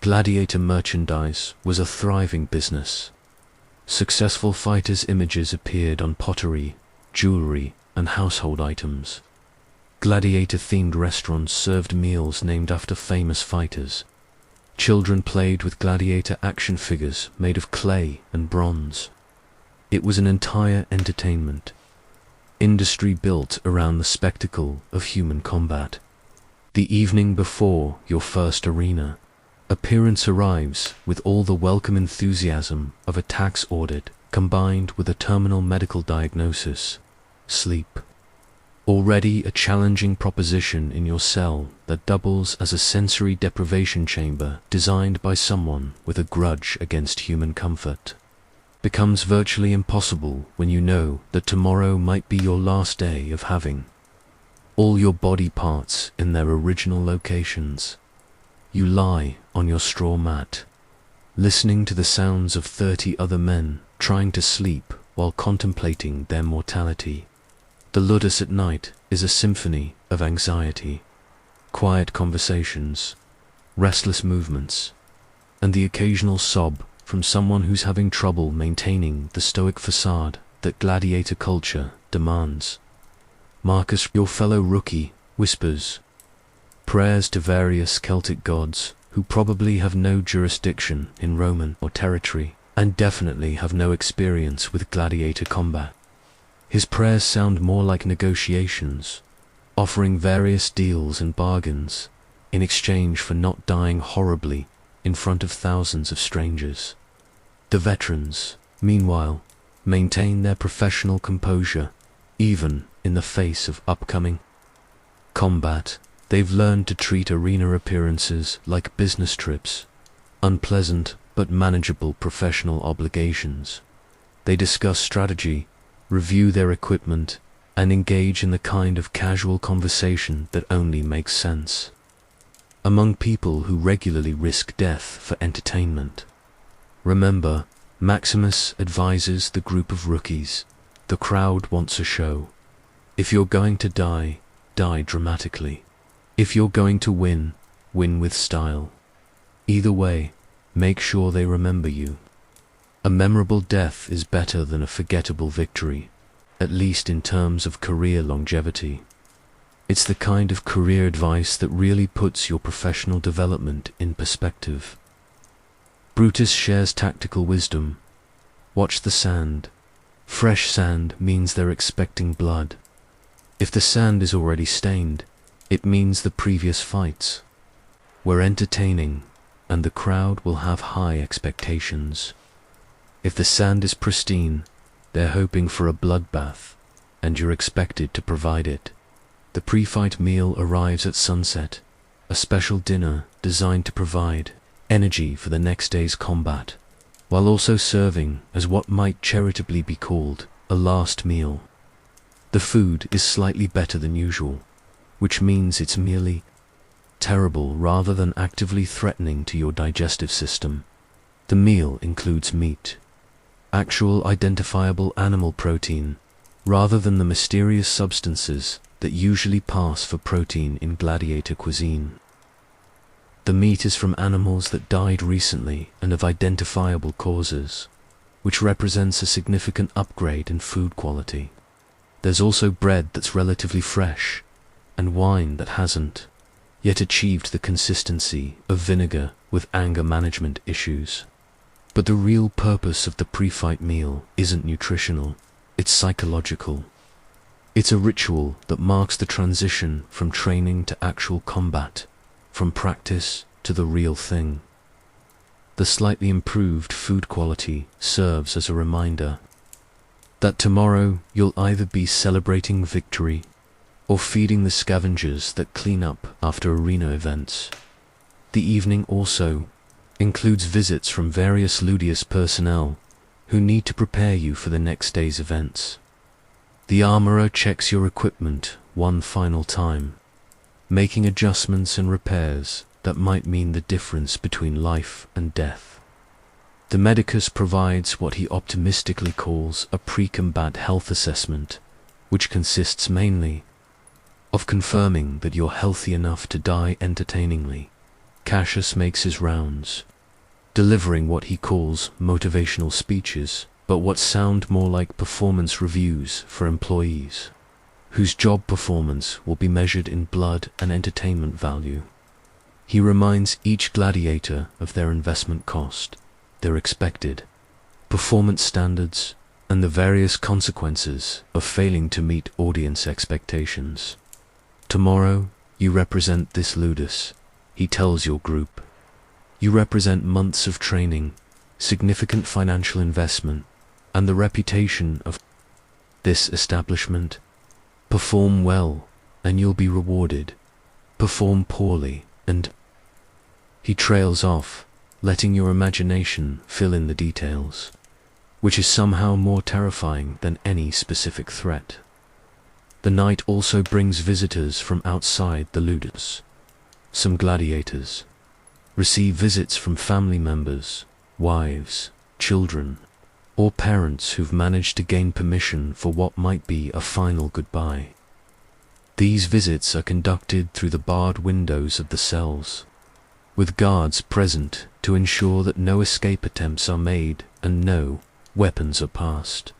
Gladiator merchandise was a thriving business. Successful fighters' images appeared on pottery, jewelry, and household items. Gladiator-themed restaurants served meals named after famous fighters. Children played with gladiator action figures made of clay and bronze. It was an entire entertainment industry built around the spectacle of human combat. The evening before your first arena appearance arrives with all the welcome enthusiasm of a tax audit combined with a terminal medical diagnosis: sleep. Already a challenging proposition in your cell that doubles as a sensory deprivation chamber designed by someone with a grudge against human comfort, becomes virtually impossible when you know that tomorrow might be your last day of having all your body parts in their original locations. You lie on your straw mat, listening to the sounds of 30 other men trying to sleep while contemplating their mortality. The ludus at night is a symphony of anxiety, quiet conversations, restless movements, and the occasional sob from someone who's having trouble maintaining the stoic facade that gladiator culture demands. Marcus, your fellow rookie, whispers prayers to various Celtic gods who probably have no jurisdiction in Roman or territory and definitely have no experience with gladiator combat. His prayers sound more like negotiations, offering various deals and bargains in exchange for not dying horribly in front of thousands of strangers. The veterans, meanwhile, maintain their professional composure even in the face of upcoming combat. They've learned to treat arena appearances like business trips, unpleasant but manageable professional obligations. They discuss strategy, review their equipment, and engage in the kind of casual conversation that only makes sense among people who regularly risk death for entertainment. Remember, Maximus advises the group of rookies, the crowd wants a show. If you're going to die, die dramatically. If you're going to win, win with style. Either way, make sure they remember you. A memorable death is better than a forgettable victory, at least in terms of career longevity. It's the kind of career advice that really puts your professional development in perspective. Brutus shares tactical wisdom. Watch the sand. Fresh sand means they're expecting blood. If the sand is already stained, it means the previous fights were entertaining, and the crowd will have high expectations. If the sand is pristine, they're hoping for a bloodbath, and you're expected to provide it. The pre-fight meal arrives at sunset, a special dinner designed to provide energy for the next day's combat, while also serving as what might charitably be called a last meal. The food is slightly better than usual, which means it's merely terrible rather than actively threatening to your digestive system. The meal includes meat, actual identifiable animal protein, rather than the mysterious substances that usually pass for protein in gladiator cuisine. The meat is from animals that died recently and of identifiable causes, which represents a significant upgrade in food quality. There's also bread that's relatively fresh, and wine that hasn't yet achieved the consistency of vinegar with anger management issues. But the real purpose of the pre-fight meal isn't nutritional, it's psychological. It's a ritual that marks the transition from training to actual combat, from practice to the real thing. The slightly improved food quality serves as a reminder that tomorrow you'll either be celebrating victory or feeding the scavengers that clean up after arena events. The evening also includes visits from various Ludius personnel who need to prepare you for the next day's events. The armorer checks your equipment one final time, making adjustments and repairs that might mean the difference between life and death. The medicus provides what he optimistically calls a pre-combat health assessment, which consists mainly of confirming that you're healthy enough to die entertainingly. Cassius makes his rounds, delivering what he calls motivational speeches, but what sound more like performance reviews for employees, whose job performance will be measured in blood and entertainment value. He reminds each gladiator of their investment cost, their expected performance standards, and the various consequences of failing to meet audience expectations. Tomorrow, you represent this ludus, he tells your group. You represent months of training, significant financial investment, and the reputation of this establishment. Perform well, and you'll be rewarded. Perform poorly, and he trails off, letting your imagination fill in the details, which is somehow more terrifying than any specific threat. The night also brings visitors from outside the ludus. Some gladiators receive visits from family members, wives, children, or parents who've managed to gain permission for what might be a final goodbye. These visits are conducted through the barred windows of the cells, with guards present to ensure that no escape attempts are made and no weapons are passed.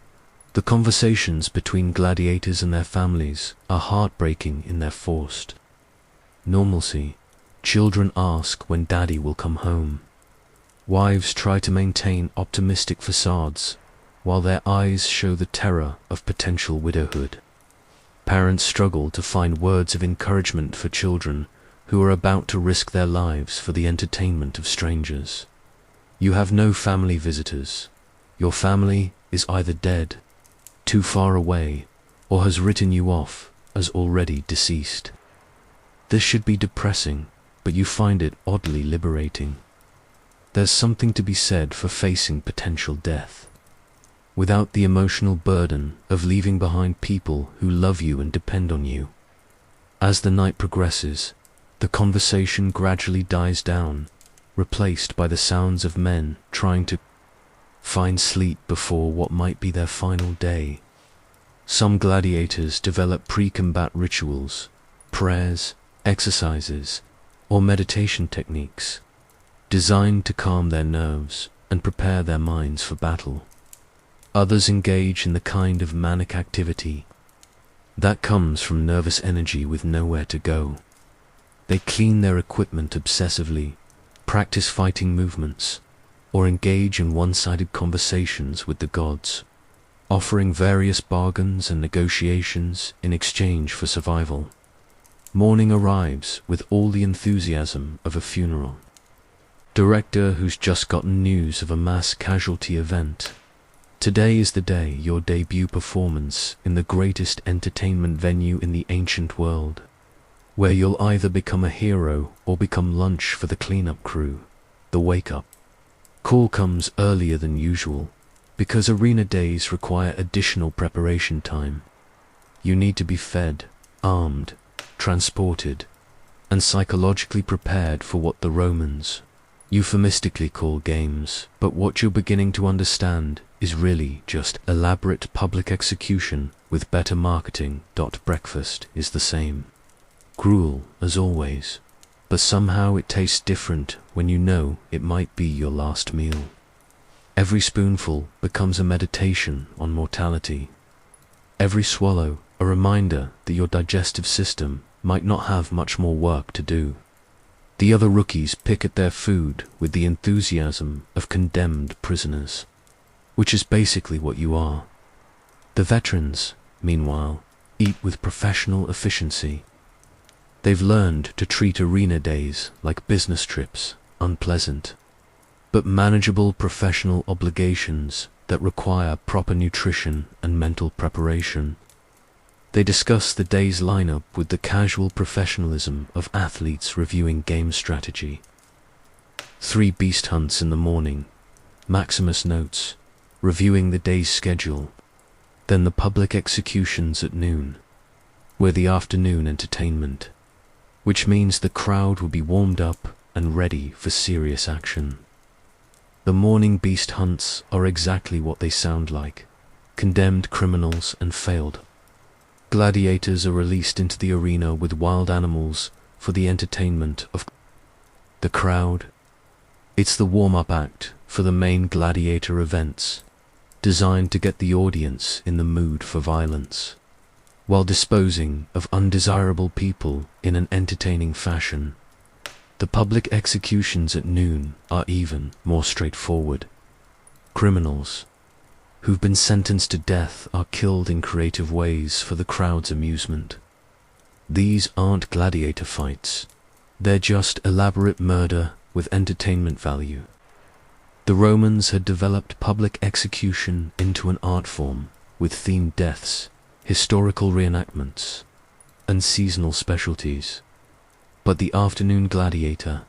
The conversations between gladiators and their families are heartbreaking in their forced normalcy. Children ask when daddy will come home. Wives try to maintain optimistic facades, while their eyes show the terror of potential widowhood. Parents struggle to find words of encouragement for children who are about to risk their lives for the entertainment of strangers. You have no family visitors. Your family is either dead, too far away, or has written you off as already deceased. This should be depressing, but you find it oddly liberating. There's something to be said for facing potential death, without the emotional burden of leaving behind people who love you and depend on you. As the night progresses, the conversation gradually dies down, replaced by the sounds of men trying to find sleep before what might be their final day. Some gladiators develop pre-combat rituals, prayers, exercises, or meditation techniques, designed to calm their nerves and prepare their minds for battle. Others engage in the kind of manic activity that comes from nervous energy with nowhere to go. They clean their equipment obsessively, practice fighting movements, or engage in one-sided conversations with the gods, offering various bargains and negotiations in exchange for survival. Morning arrives with all the enthusiasm of a funeral director who's just gotten news of a mass casualty event. Today is the day, your debut performance in the greatest entertainment venue in the ancient world, where you'll either become a hero or become lunch for the cleanup crew. The wake-up call comes earlier than usual, because arena days require additional preparation time. You need to be fed, armed, transported, and psychologically prepared for what the Romans euphemistically call games, but what you're beginning to understand is really just elaborate public execution with better marketing. Breakfast is the same. Gruel, as always, but somehow it tastes different when you know it might be your last meal. Every spoonful becomes a meditation on mortality. Every swallow a reminder that your digestive system might not have much more work to do. The other rookies pick at their food with the enthusiasm of condemned prisoners, which is basically what you are. The veterans, meanwhile, eat with professional efficiency. They've learned to treat arena days like business trips, unpleasant, but manageable professional obligations that require proper nutrition and mental preparation. They discuss the day's lineup with the casual professionalism of athletes reviewing game strategy. 3 beast hunts in the morning, Maximus notes, reviewing the day's schedule, then the public executions at noon, where the afternoon entertainment, which means the crowd will be warmed up and ready for serious action. The morning beast hunts are exactly what they sound like: condemned criminals and failed gladiators are released into the arena with wild animals for the entertainment of the crowd. It's the warm-up act for the main gladiator events, designed to get the audience in the mood for violence, while disposing of undesirable people in an entertaining fashion. The public executions at noon are even more straightforward. Criminals who've been sentenced to death are killed in creative ways for the crowd's amusement. These aren't gladiator fights. They're just elaborate murder with entertainment value. The Romans had developed public execution into an art form with themed deaths, historical reenactments, and seasonal specialties. But the afternoon gladiator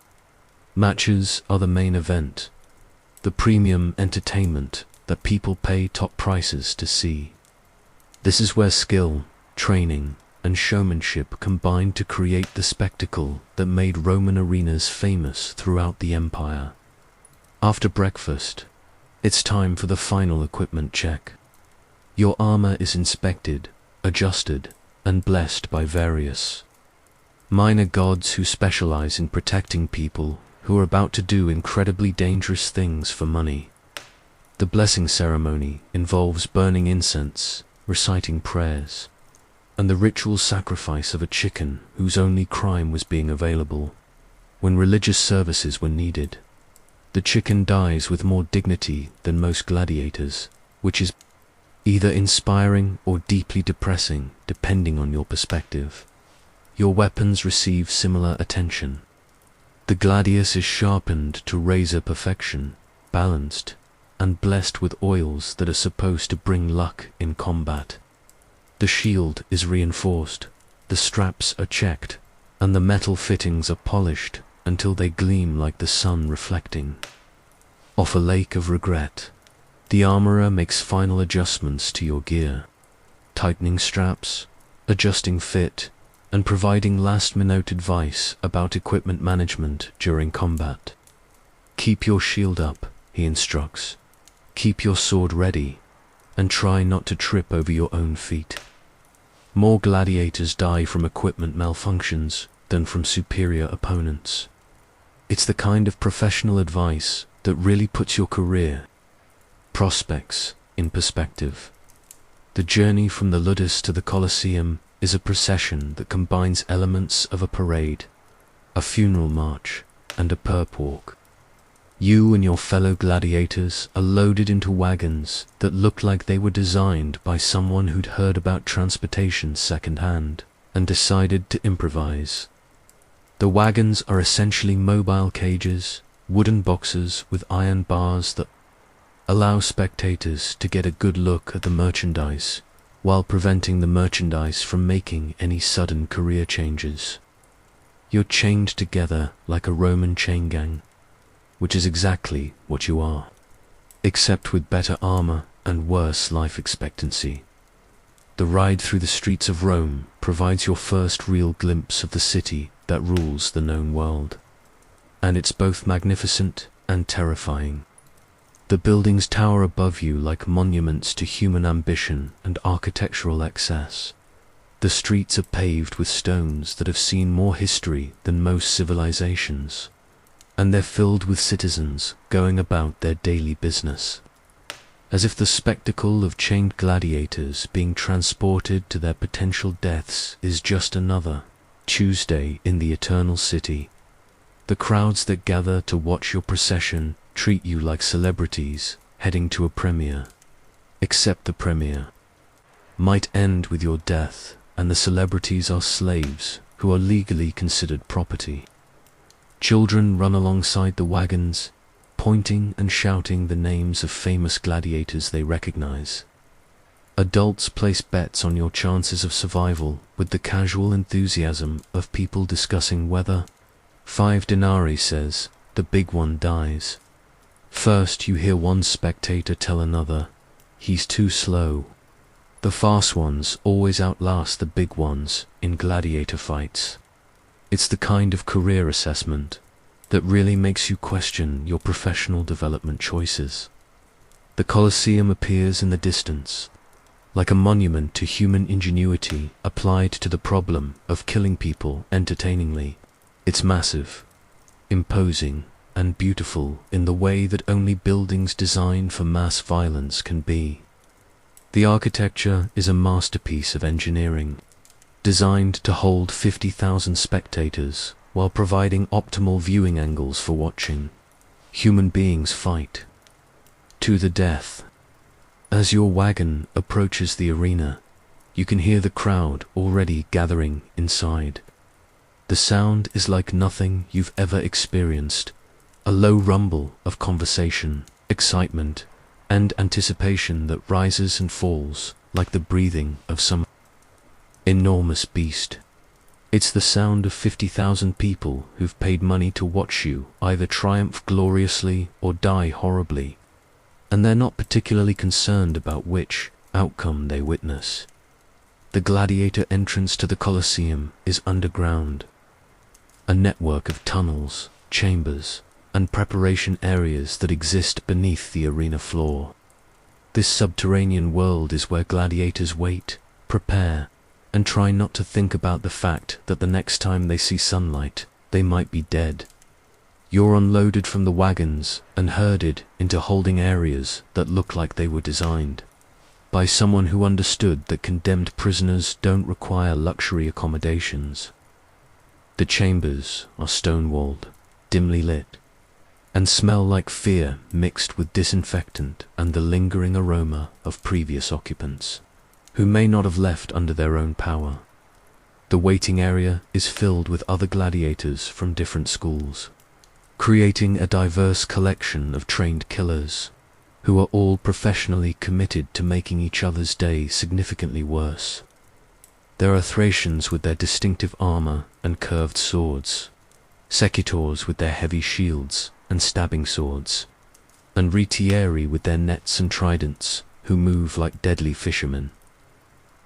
matches are the main event, the premium entertainment that people pay top prices to see. This is where skill, training, and showmanship combined to create the spectacle that made Roman arenas famous throughout the empire. After breakfast, it's time for the final equipment check. Your armor is inspected, adjusted, and blessed by various minor gods who specialize in protecting people who are about to do incredibly dangerous things for money. The blessing ceremony involves burning incense, reciting prayers, and the ritual sacrifice of a chicken whose only crime was being available when religious services were needed. The chicken dies with more dignity than most gladiators, which is either inspiring or deeply depressing, depending on your perspective. Your weapons receive similar attention. The gladius is sharpened to razor perfection, balanced, and blessed with oils that are supposed to bring luck in combat. The shield is reinforced, the straps are checked, and the metal fittings are polished until they gleam like the sun reflecting off a lake of regret. The armorer makes final adjustments to your gear, tightening straps, adjusting fit, and providing last-minute advice about equipment management during combat. Keep your shield up, he instructs. Keep your sword ready, and try not to trip over your own feet. More gladiators die from equipment malfunctions than from superior opponents. It's the kind of professional advice that really puts your career prospects in perspective. The journey from the Ludus to the Colosseum is a procession that combines elements of a parade, a funeral march, and a perp walk. You and your fellow gladiators are loaded into wagons that look like they were designed by someone who'd heard about transportation secondhand and decided to improvise. The wagons are essentially mobile cages, wooden boxes with iron bars that allow spectators to get a good look at the merchandise while preventing the merchandise from making any sudden career changes. You're chained together like a Roman chain gang, which is exactly what you are, except with better armor and worse life expectancy. The ride through the streets of Rome provides your first real glimpse of the city that rules the known world, and it's both magnificent and terrifying. The buildings tower above you like monuments to human ambition and architectural excess. The streets are paved with stones that have seen more history than most civilizations, and they're filled with citizens going about their daily business, as if the spectacle of chained gladiators being transported to their potential deaths is just another Tuesday in the Eternal City. The crowds that gather to watch your procession treat you like celebrities heading to a premiere, except the premiere might end with your death, and the celebrities are slaves who are legally considered property. Children run alongside the wagons, pointing and shouting the names of famous gladiators they recognize. Adults place bets on your chances of survival with the casual enthusiasm of people discussing whether 5 denarii says the big one dies. First you hear one spectator tell another, "He's too slow." The fast ones always outlast the big ones in gladiator fights. It's the kind of career assessment that really makes you question your professional development choices. The Colosseum appears in the distance, like a monument to human ingenuity applied to the problem of killing people entertainingly. It's massive, imposing, and beautiful in the way that only buildings designed for mass violence can be. The architecture is a masterpiece of engineering, designed to hold 50,000 spectators while providing optimal viewing angles for watching human beings fight to the death. As your wagon approaches the arena, you can hear the crowd already gathering inside. The sound is like nothing you've ever experienced, a low rumble of conversation, excitement, and anticipation that rises and falls like the breathing of some enormous beast. It's the sound of 50,000 people who've paid money to watch you either triumph gloriously or die horribly, and they're not particularly concerned about which outcome they witness. The gladiator entrance to the Colosseum is underground, a network of tunnels, chambers, and preparation areas that exist beneath the arena floor. This subterranean world is where gladiators wait, prepare, and try not to think about the fact that the next time they see sunlight, they might be dead. You're unloaded from the wagons and herded into holding areas that look like they were designed by someone who understood that condemned prisoners don't require luxury accommodations. The chambers are stone-walled, dimly lit, and smell like fear mixed with disinfectant and the lingering aroma of previous occupants, who may not have left under their own power. The waiting area is filled with other gladiators from different schools, creating a diverse collection of trained killers, who are all professionally committed to making each other's day significantly worse. There are Thracians with their distinctive armor and curved swords, Secutors with their heavy shields and stabbing swords, and Retieri with their nets and tridents, who move like deadly fishermen.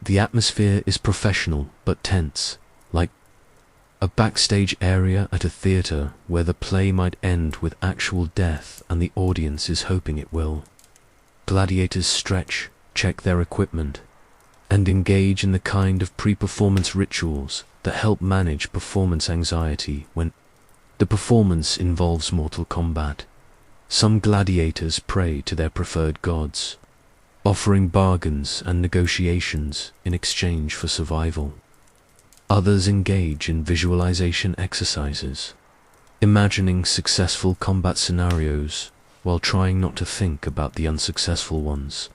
The atmosphere is professional but tense, like a backstage area at a theater where the play might end with actual death and the audience is hoping it will. Gladiators stretch, check their equipment, and engage in the kind of pre-performance rituals that help manage performance anxiety when the performance involves mortal combat. Some gladiators pray to their preferred gods, offering bargains and negotiations in exchange for survival. Others engage in visualization exercises, imagining successful combat scenarios while trying not to think about the unsuccessful ones.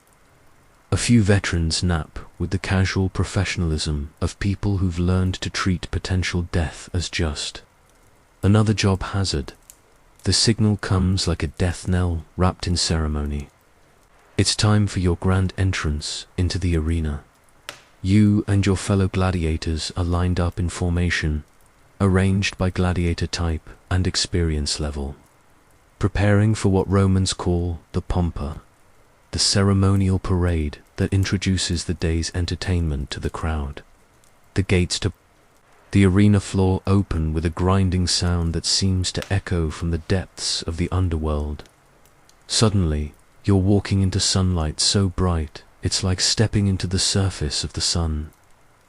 A few veterans nap with the casual professionalism of people who've learned to treat potential death as just another job hazard. The signal comes like a death knell wrapped in ceremony. It's time for your grand entrance into the arena. You and your fellow gladiators are lined up in formation, arranged by gladiator type and experience level, preparing for what Romans call the pompa, the ceremonial parade that introduces the day's entertainment to the crowd. The gates to the arena floor open with a grinding sound that seems to echo from the depths of the underworld. Suddenly, you're walking into sunlight so bright, it's like stepping into the surface of the sun.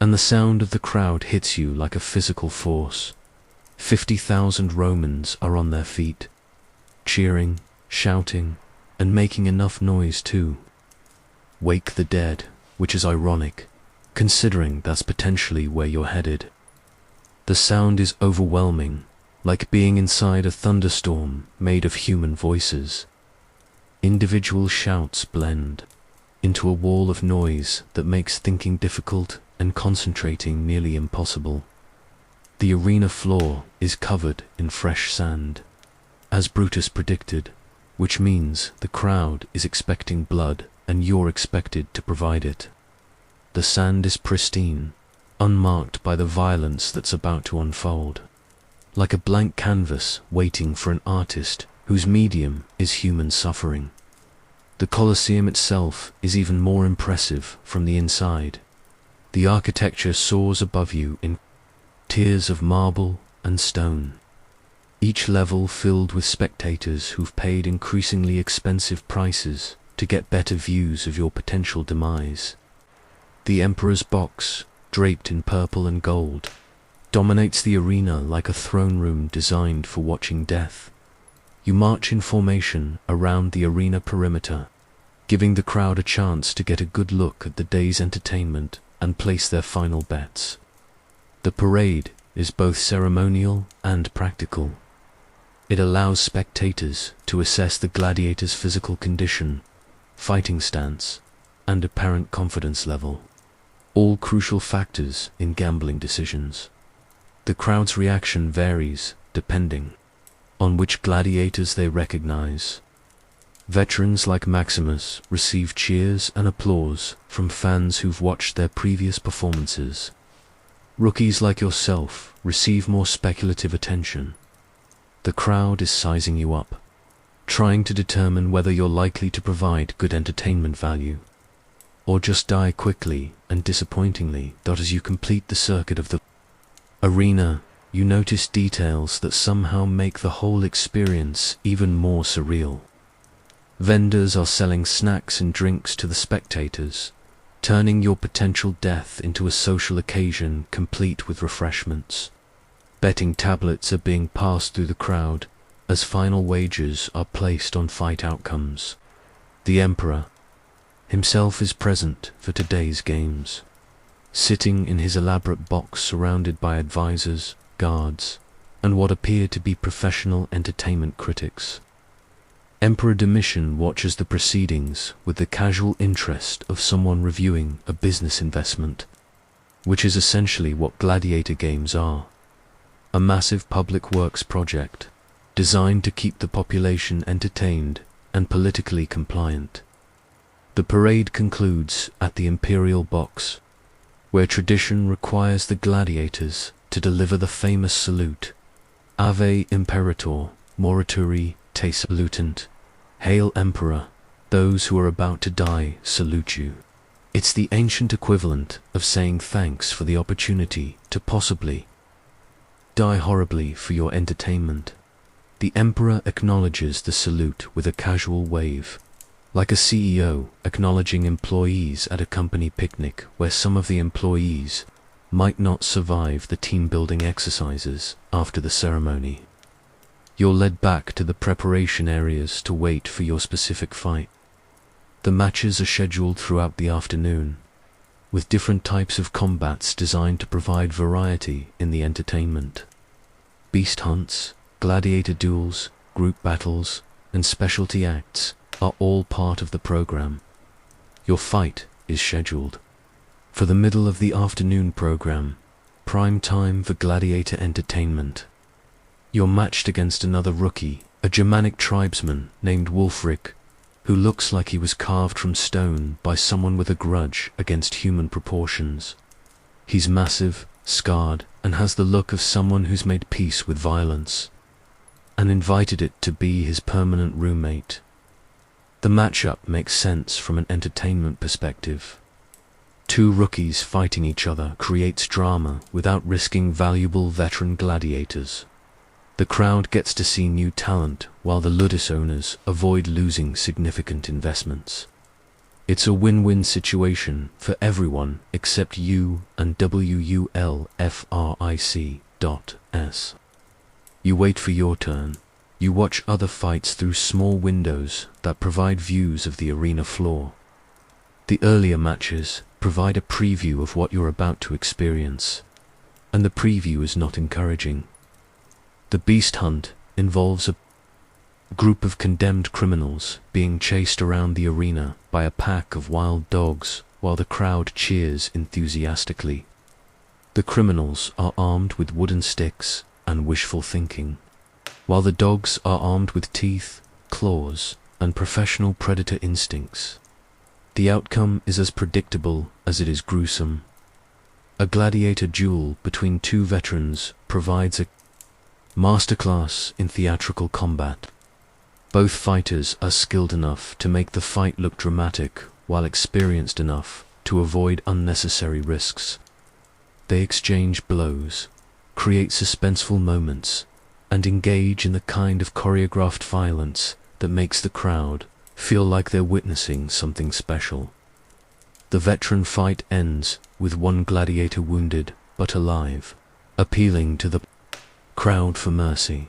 and the sound of the crowd hits you like a physical force. 50,000 Romans are on their feet, cheering, shouting, and making enough noise too. Wake the dead, which is ironic, considering that's potentially where you're headed. The sound is overwhelming, like being inside a thunderstorm made of human voices. Individual shouts blend into a wall of noise that makes thinking difficult and concentrating nearly impossible. The arena floor is covered in fresh sand, as Brutus predicted, which means the crowd is expecting blood and you're expected to provide it. The sand is pristine, unmarked by the violence that's about to unfold, like a blank canvas waiting for an artist whose medium is human suffering. The Colosseum itself is even more impressive from the inside. The architecture soars above you in tiers of marble and stone, each level filled with spectators who've paid increasingly expensive prices to get better views of your potential demise. The Emperor's box, draped in purple and gold, dominates the arena like a throne room designed for watching death. You march in formation around the arena perimeter, giving the crowd a chance to get a good look at the day's entertainment and place their final bets. The parade is both ceremonial and practical. It allows spectators to assess the gladiator's physical condition, fighting stance, and apparent confidence level, all crucial factors in gambling decisions. The crowd's reaction varies depending on which gladiators they recognize. Veterans like Maximus receive cheers and applause from fans who've watched their previous performances. Rookies like yourself receive more speculative attention. The crowd is sizing you up, trying to determine whether you're likely to provide good entertainment value, or just die quickly and disappointingly. As you complete the circuit of the arena, you notice details that somehow make the whole experience even more surreal. Vendors are selling snacks and drinks to the spectators, turning your potential death into a social occasion complete with refreshments. Betting tablets are being passed through the crowd as final wagers are placed on fight outcomes. The Emperor himself is present for today's games, sitting in his elaborate box surrounded by advisors, guards, and what appear to be professional entertainment critics. Emperor Domitian watches the proceedings with the casual interest of someone reviewing a business investment, which is essentially what gladiator games are. A massive public works project designed to keep the population entertained and politically compliant. The parade concludes at the Imperial Box, where tradition requires the gladiators to deliver the famous salute, Ave Imperator, Morituri te salutant, Hail Emperor, those who are about to die salute you. It's the ancient equivalent of saying thanks for the opportunity to possibly die horribly for your entertainment. The Emperor acknowledges the salute with a casual wave, like a CEO acknowledging employees at a company picnic where some of the employees might not survive the team-building exercises after the ceremony. You're led back to the preparation areas to wait for your specific fight. The matches are scheduled throughout the afternoon, with different types of combats designed to provide variety in the entertainment. Beast hunts, gladiator duels, group battles, and specialty acts are all part of the program. Your fight is scheduled for the middle of the afternoon program, prime time for gladiator entertainment. You're matched against another rookie, a Germanic tribesman named Wulfric, who looks like he was carved from stone by someone with a grudge against human proportions. He's massive, scarred, and has the look of someone who's made peace with violence and invited it to be his permanent roommate. The matchup makes sense from an entertainment perspective. Two rookies fighting each other creates drama without risking valuable veteran gladiators. The crowd gets to see new talent while the Ludus owners avoid losing significant investments. It's a win-win situation for everyone except you and WULFRIC.S. You wait for your turn. You watch other fights through small windows that provide views of the arena floor. The earlier matches provide a preview of what you're about to experience, and the preview is not encouraging. The beast hunt involves a group of condemned criminals being chased around the arena by a pack of wild dogs while the crowd cheers enthusiastically. The criminals are armed with wooden sticks and wishful thinking, while the dogs are armed with teeth, claws, and professional predator instincts. The outcome is as predictable as it is gruesome. A gladiator duel between two veterans provides a masterclass in theatrical combat. Both fighters are skilled enough to make the fight look dramatic while experienced enough to avoid unnecessary risks. They exchange blows, create suspenseful moments, and engage in the kind of choreographed violence that makes the crowd feel like they're witnessing something special. The veteran fight ends with one gladiator wounded but alive, appealing to the crowd for mercy.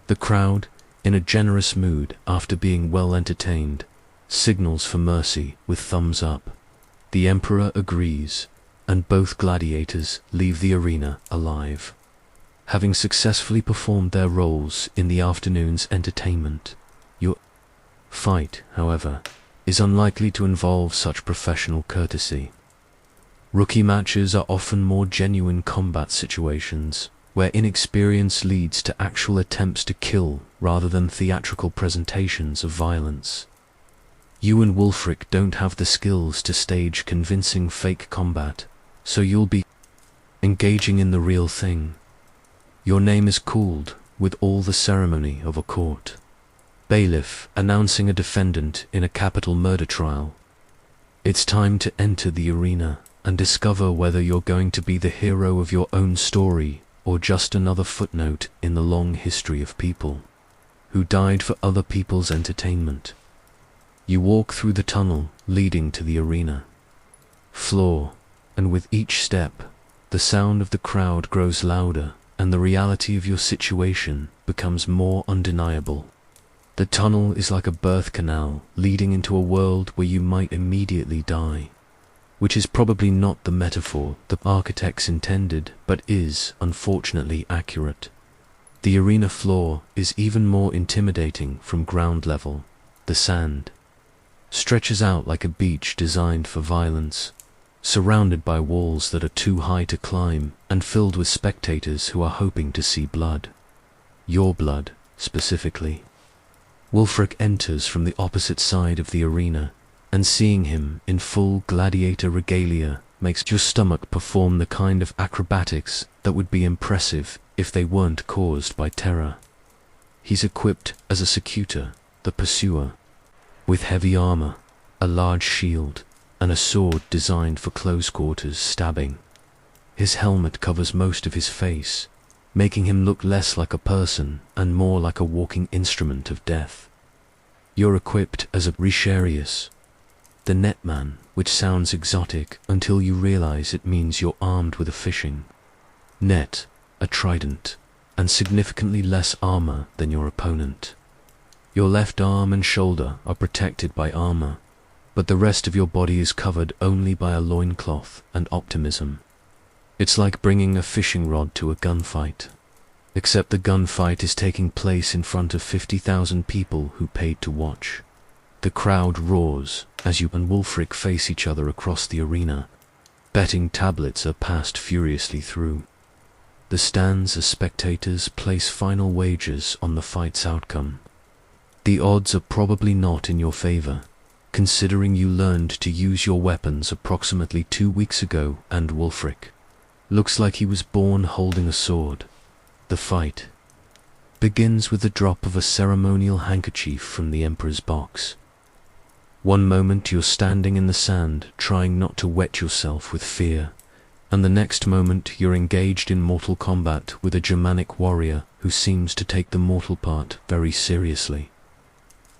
The crowd, in a generous mood after being well entertained, signals for mercy with thumbs up. The emperor agrees, and both gladiators leave the arena alive, having successfully performed their roles in the afternoon's entertainment. Your fight, however, is unlikely to involve such professional courtesy. Rookie matches are often more genuine combat situations, where inexperience leads to actual attempts to kill rather than theatrical presentations of violence. You and Wulfric don't have the skills to stage convincing fake combat, so you'll be engaging in the real thing. Your name is called with all the ceremony of a court. Bailiff announcing a defendant in a capital murder trial. It's time to enter the arena and discover whether you're going to be the hero of your own story or just another footnote in the long history of people who died for other people's entertainment. You walk through the tunnel leading to the arena floor, and with each step, the sound of the crowd grows louder and the reality of your situation becomes more undeniable. The tunnel is like a birth canal leading into a world where you might immediately die, which is probably not the metaphor the architects intended, but is, unfortunately, accurate. The arena floor is even more intimidating from ground level. The sand stretches out like a beach designed for violence, surrounded by walls that are too high to climb and filled with spectators who are hoping to see blood. Your blood, specifically. Wulfric enters from the opposite side of the arena, and seeing him in full gladiator regalia makes your stomach perform the kind of acrobatics that would be impressive if they weren't caused by terror. He's equipped as a secutor, the pursuer, with heavy armor, a large shield, and a sword designed for close quarters stabbing. His helmet covers most of his face, making him look less like a person and more like a walking instrument of death. You're equipped as a Richarius, the netman, which sounds exotic until you realize it means you're armed with a fishing net, a trident, and significantly less armor than your opponent. Your left arm and shoulder are protected by armor, but the rest of your body is covered only by a loincloth and optimism. It's like bringing a fishing rod to a gunfight, except the gunfight is taking place in front of 50,000 people who paid to watch. The crowd roars as you and Wulfric face each other across the arena. Betting tablets are passed furiously through. The stands as spectators place final wagers on the fight's outcome. The odds are probably not in your favor, considering you learned to use your weapons approximately 2 weeks ago, and Wulfric looks like he was born holding a sword. The fight begins with the drop of a ceremonial handkerchief from the Emperor's box. One moment you're standing in the sand trying not to wet yourself with fear, and the next moment you're engaged in mortal combat with a Germanic warrior who seems to take the mortal part very seriously.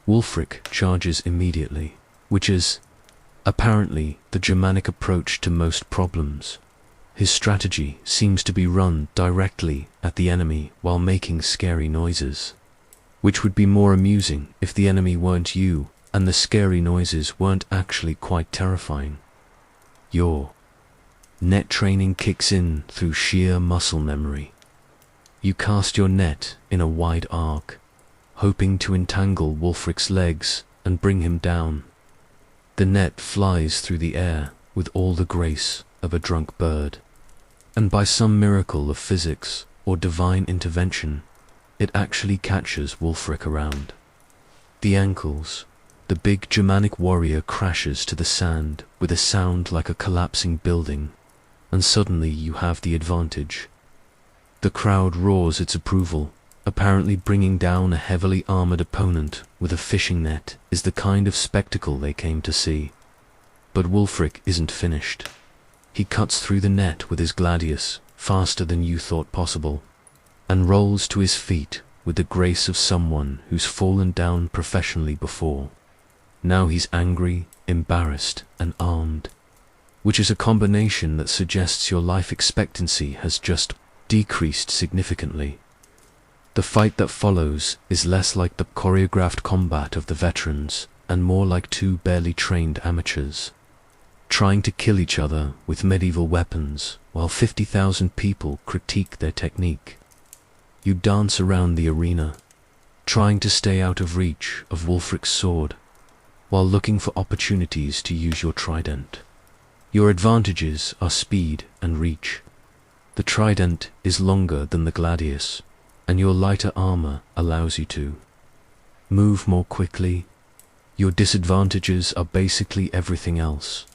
Wulfric charges immediately, which is apparently the Germanic approach to most problems. His strategy seems to be run directly at the enemy while making scary noises. Which would be more amusing if the enemy weren't you and the scary noises weren't actually quite terrifying. Your net training kicks in through sheer muscle memory. You cast your net in a wide arc, hoping to entangle Wulfric's legs and bring him down. The net flies through the air with all the grace of a drunk bird, and by some miracle of physics or divine intervention, it actually catches Wulfric around the ankles. The big Germanic warrior crashes to the sand with a sound like a collapsing building, and suddenly you have the advantage. The crowd roars its approval. Apparently bringing down a heavily armored opponent with a fishing net is the kind of spectacle they came to see. But Wulfric isn't finished. He cuts through the net with his gladius faster than you thought possible, and rolls to his feet with the grace of someone who's fallen down professionally before. Now he's angry, embarrassed, and armed, which is a combination that suggests your life expectancy has just decreased significantly. The fight that follows is less like the choreographed combat of the veterans and more like two barely trained amateurs, trying to kill each other with medieval weapons while 50,000 people critique their technique. You dance around the arena, trying to stay out of reach of Wulfric's sword, while looking for opportunities to use your trident. Your advantages are speed and reach. The trident is longer than the gladius, and your lighter armor allows you to move more quickly. Your disadvantages are basically everything else.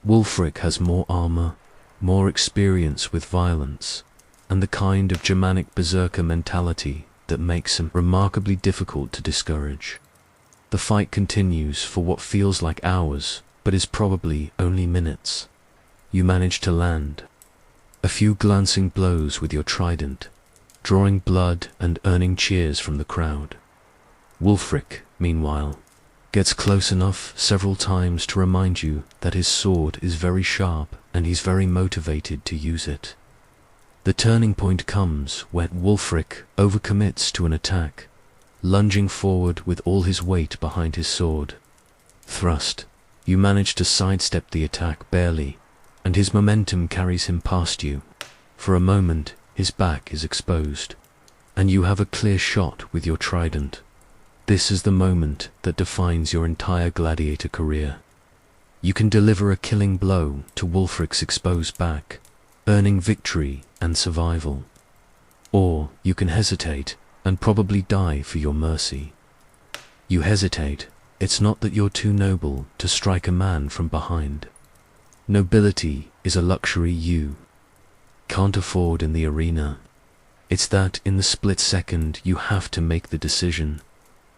Wulfric has more armor, more experience with violence, and the kind of Germanic berserker mentality that makes him remarkably difficult to discourage. The fight continues for what feels like hours, but is probably only minutes. You manage to land a few glancing blows with your trident, drawing blood and earning cheers from the crowd. Wulfric, meanwhile, gets close enough several times to remind you that his sword is very sharp and he's very motivated to use it. The turning point comes when Wulfric overcommits to an attack, lunging forward with all his weight behind his sword. Thrust. You manage to sidestep the attack barely, and his momentum carries him past you. For a moment, his back is exposed, and you have a clear shot with your trident. This is the moment that defines your entire gladiator career. You can deliver a killing blow to Wulfric's exposed back, earning victory and survival. Or you can hesitate and probably die for your mercy. You hesitate. It's not that you're too noble to strike a man from behind. Nobility is a luxury you can't afford in the arena. It's that in the split second you have to make the decision.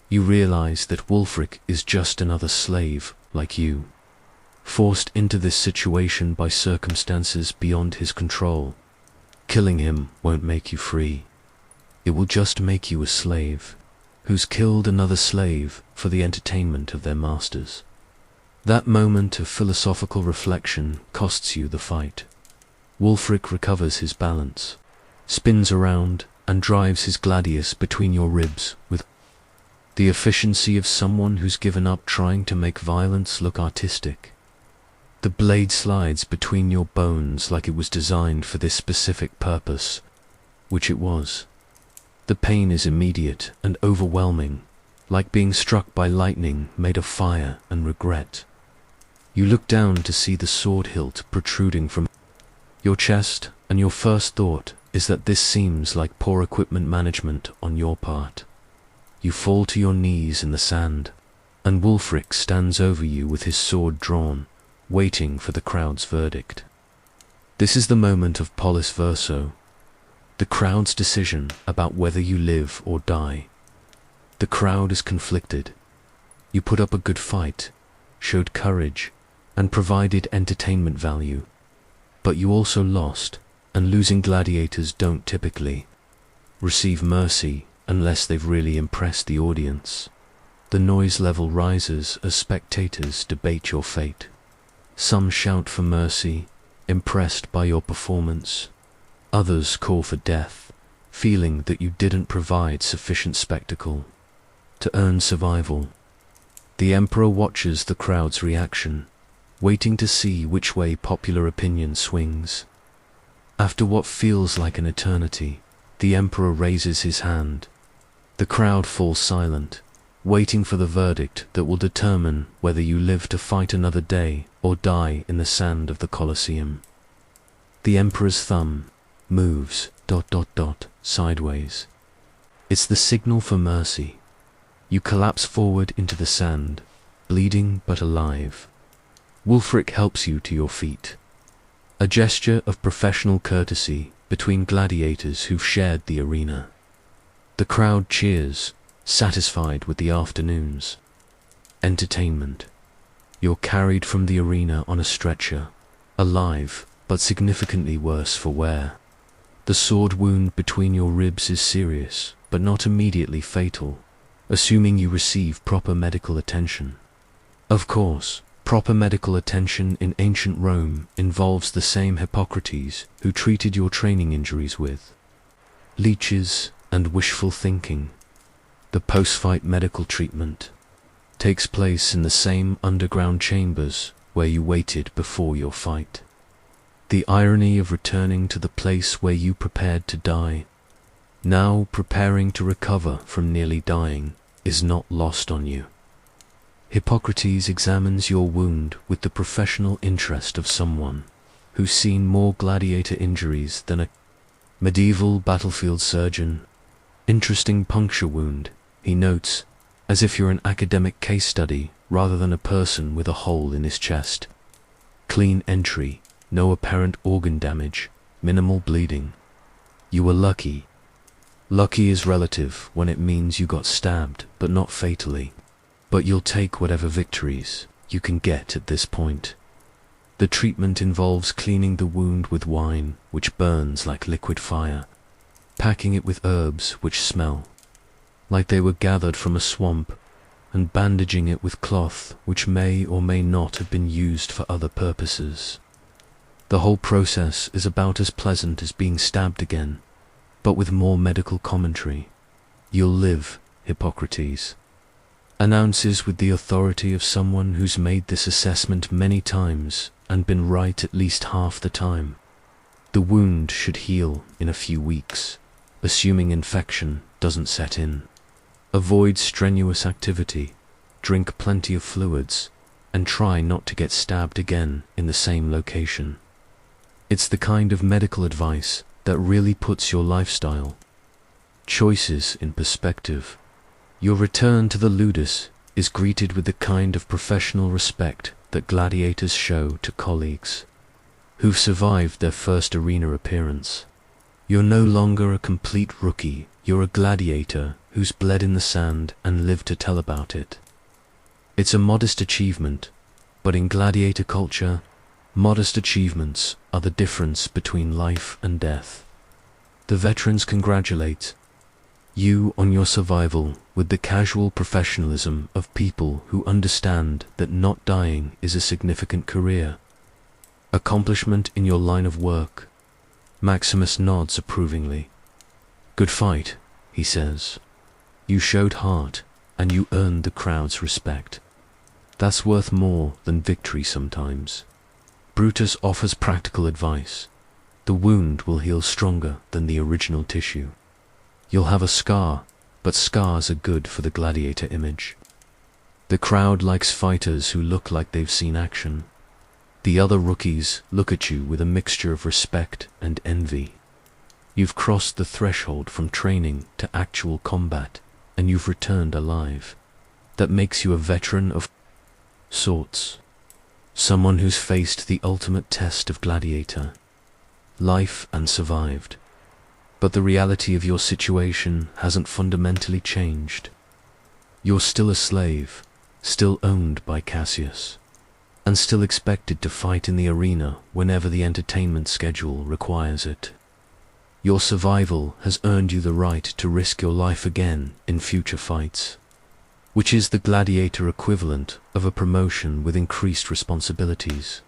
You realize that Wulfric is just another slave like you, forced into this situation by circumstances beyond his control. Killing him won't make you free. It will just make you a slave who's killed another slave for the entertainment of their masters. That moment of philosophical reflection costs you the fight. Wulfric recovers his balance, spins around, and drives his gladius between your ribs with the efficiency of someone who's given up trying to make violence look artistic. The blade slides between your bones like it was designed for this specific purpose, which it was. The pain is immediate and overwhelming, like being struck by lightning made of fire and regret. You look down to see the sword hilt protruding from your chest, and your first thought is that this seems like poor equipment management on your part. You fall to your knees in the sand, and Wulfric stands over you with his sword drawn, waiting for the crowd's verdict. This is the moment of polis verso, the crowd's decision about whether you live or die. The crowd is conflicted. You put up a good fight, showed courage, and provided entertainment value. But you also lost, and losing gladiators don't typically receive mercy unless they've really impressed the audience. The noise level rises as spectators debate your fate. Some shout for mercy, impressed by your performance. Others call for death, feeling that you didn't provide sufficient spectacle to earn survival. The Emperor watches the crowd's reaction, waiting to see which way popular opinion swings. After what feels like an eternity, the Emperor raises his hand. The crowd falls silent, waiting for the verdict that will determine whether you live to fight another day or die in the sand of the Colosseum. The Emperor's thumb moves ... sideways. It's the signal for mercy. You collapse forward into the sand, bleeding but alive. Wulfric helps you to your feet. A gesture of professional courtesy between gladiators who've shared the arena. The crowd cheers, satisfied with the afternoon's entertainment. You're carried from the arena on a stretcher, alive but significantly worse for wear. The sword wound between your ribs is serious, but not immediately fatal, assuming you receive proper medical attention. Of course, proper medical attention in ancient Rome involves the same Hippocrates who treated your training injuries with leeches and wishful thinking. The post-fight medical treatment takes place in the same underground chambers where you waited before your fight. The irony of returning to the place where you prepared to die, now preparing to recover from nearly dying, is not lost on you. Hippocrates examines your wound with the professional interest of someone who's seen more gladiator injuries than a medieval battlefield surgeon. Interesting puncture wound, he notes, as if you're an academic case study rather than a person with a hole in his chest. Clean entry, no apparent organ damage, minimal bleeding. You were lucky. Lucky is relative when it means you got stabbed, but not fatally. But you'll take whatever victories you can get at this point. The treatment involves cleaning the wound with wine, which burns like liquid fire, packing it with herbs which smell like they were gathered from a swamp, and bandaging it with cloth which may or may not have been used for other purposes. The whole process is about as pleasant as being stabbed again, but with more medical commentary. You'll live, Hippocrates announces with the authority of someone who's made this assessment many times and been right at least half the time. The wound should heal in a few weeks, assuming infection doesn't set in. Avoid strenuous activity, drink plenty of fluids, and try not to get stabbed again in the same location. It's the kind of medical advice that really puts your lifestyle choices in perspective. Your return to the ludus is greeted with the kind of professional respect that gladiators show to colleagues who've survived their first arena appearance. You're no longer a complete rookie, you're a gladiator who's bled in the sand and lived to tell about it. It's a modest achievement, but in gladiator culture, modest achievements are the difference between life and death. The veterans congratulate you on your survival with the casual professionalism of people who understand that not dying is a significant career accomplishment in your line of work. Maximus nods approvingly. Good fight, he says. You showed heart, and you earned the crowd's respect. That's worth more than victory sometimes. Brutus offers practical advice. The wound will heal stronger than the original tissue. You'll have a scar, but scars are good for the gladiator image. The crowd likes fighters who look like they've seen action. The other rookies look at you with a mixture of respect and envy. You've crossed the threshold from training to actual combat, and you've returned alive. That makes you a veteran of sorts. Someone who's faced the ultimate test of gladiator life and survived. But the reality of your situation hasn't fundamentally changed. You're still a slave, still owned by Cassius, and still expected to fight in the arena whenever the entertainment schedule requires it. Your survival has earned you the right to risk your life again in future fights. which is the gladiator equivalent of a promotion with increased responsibilities.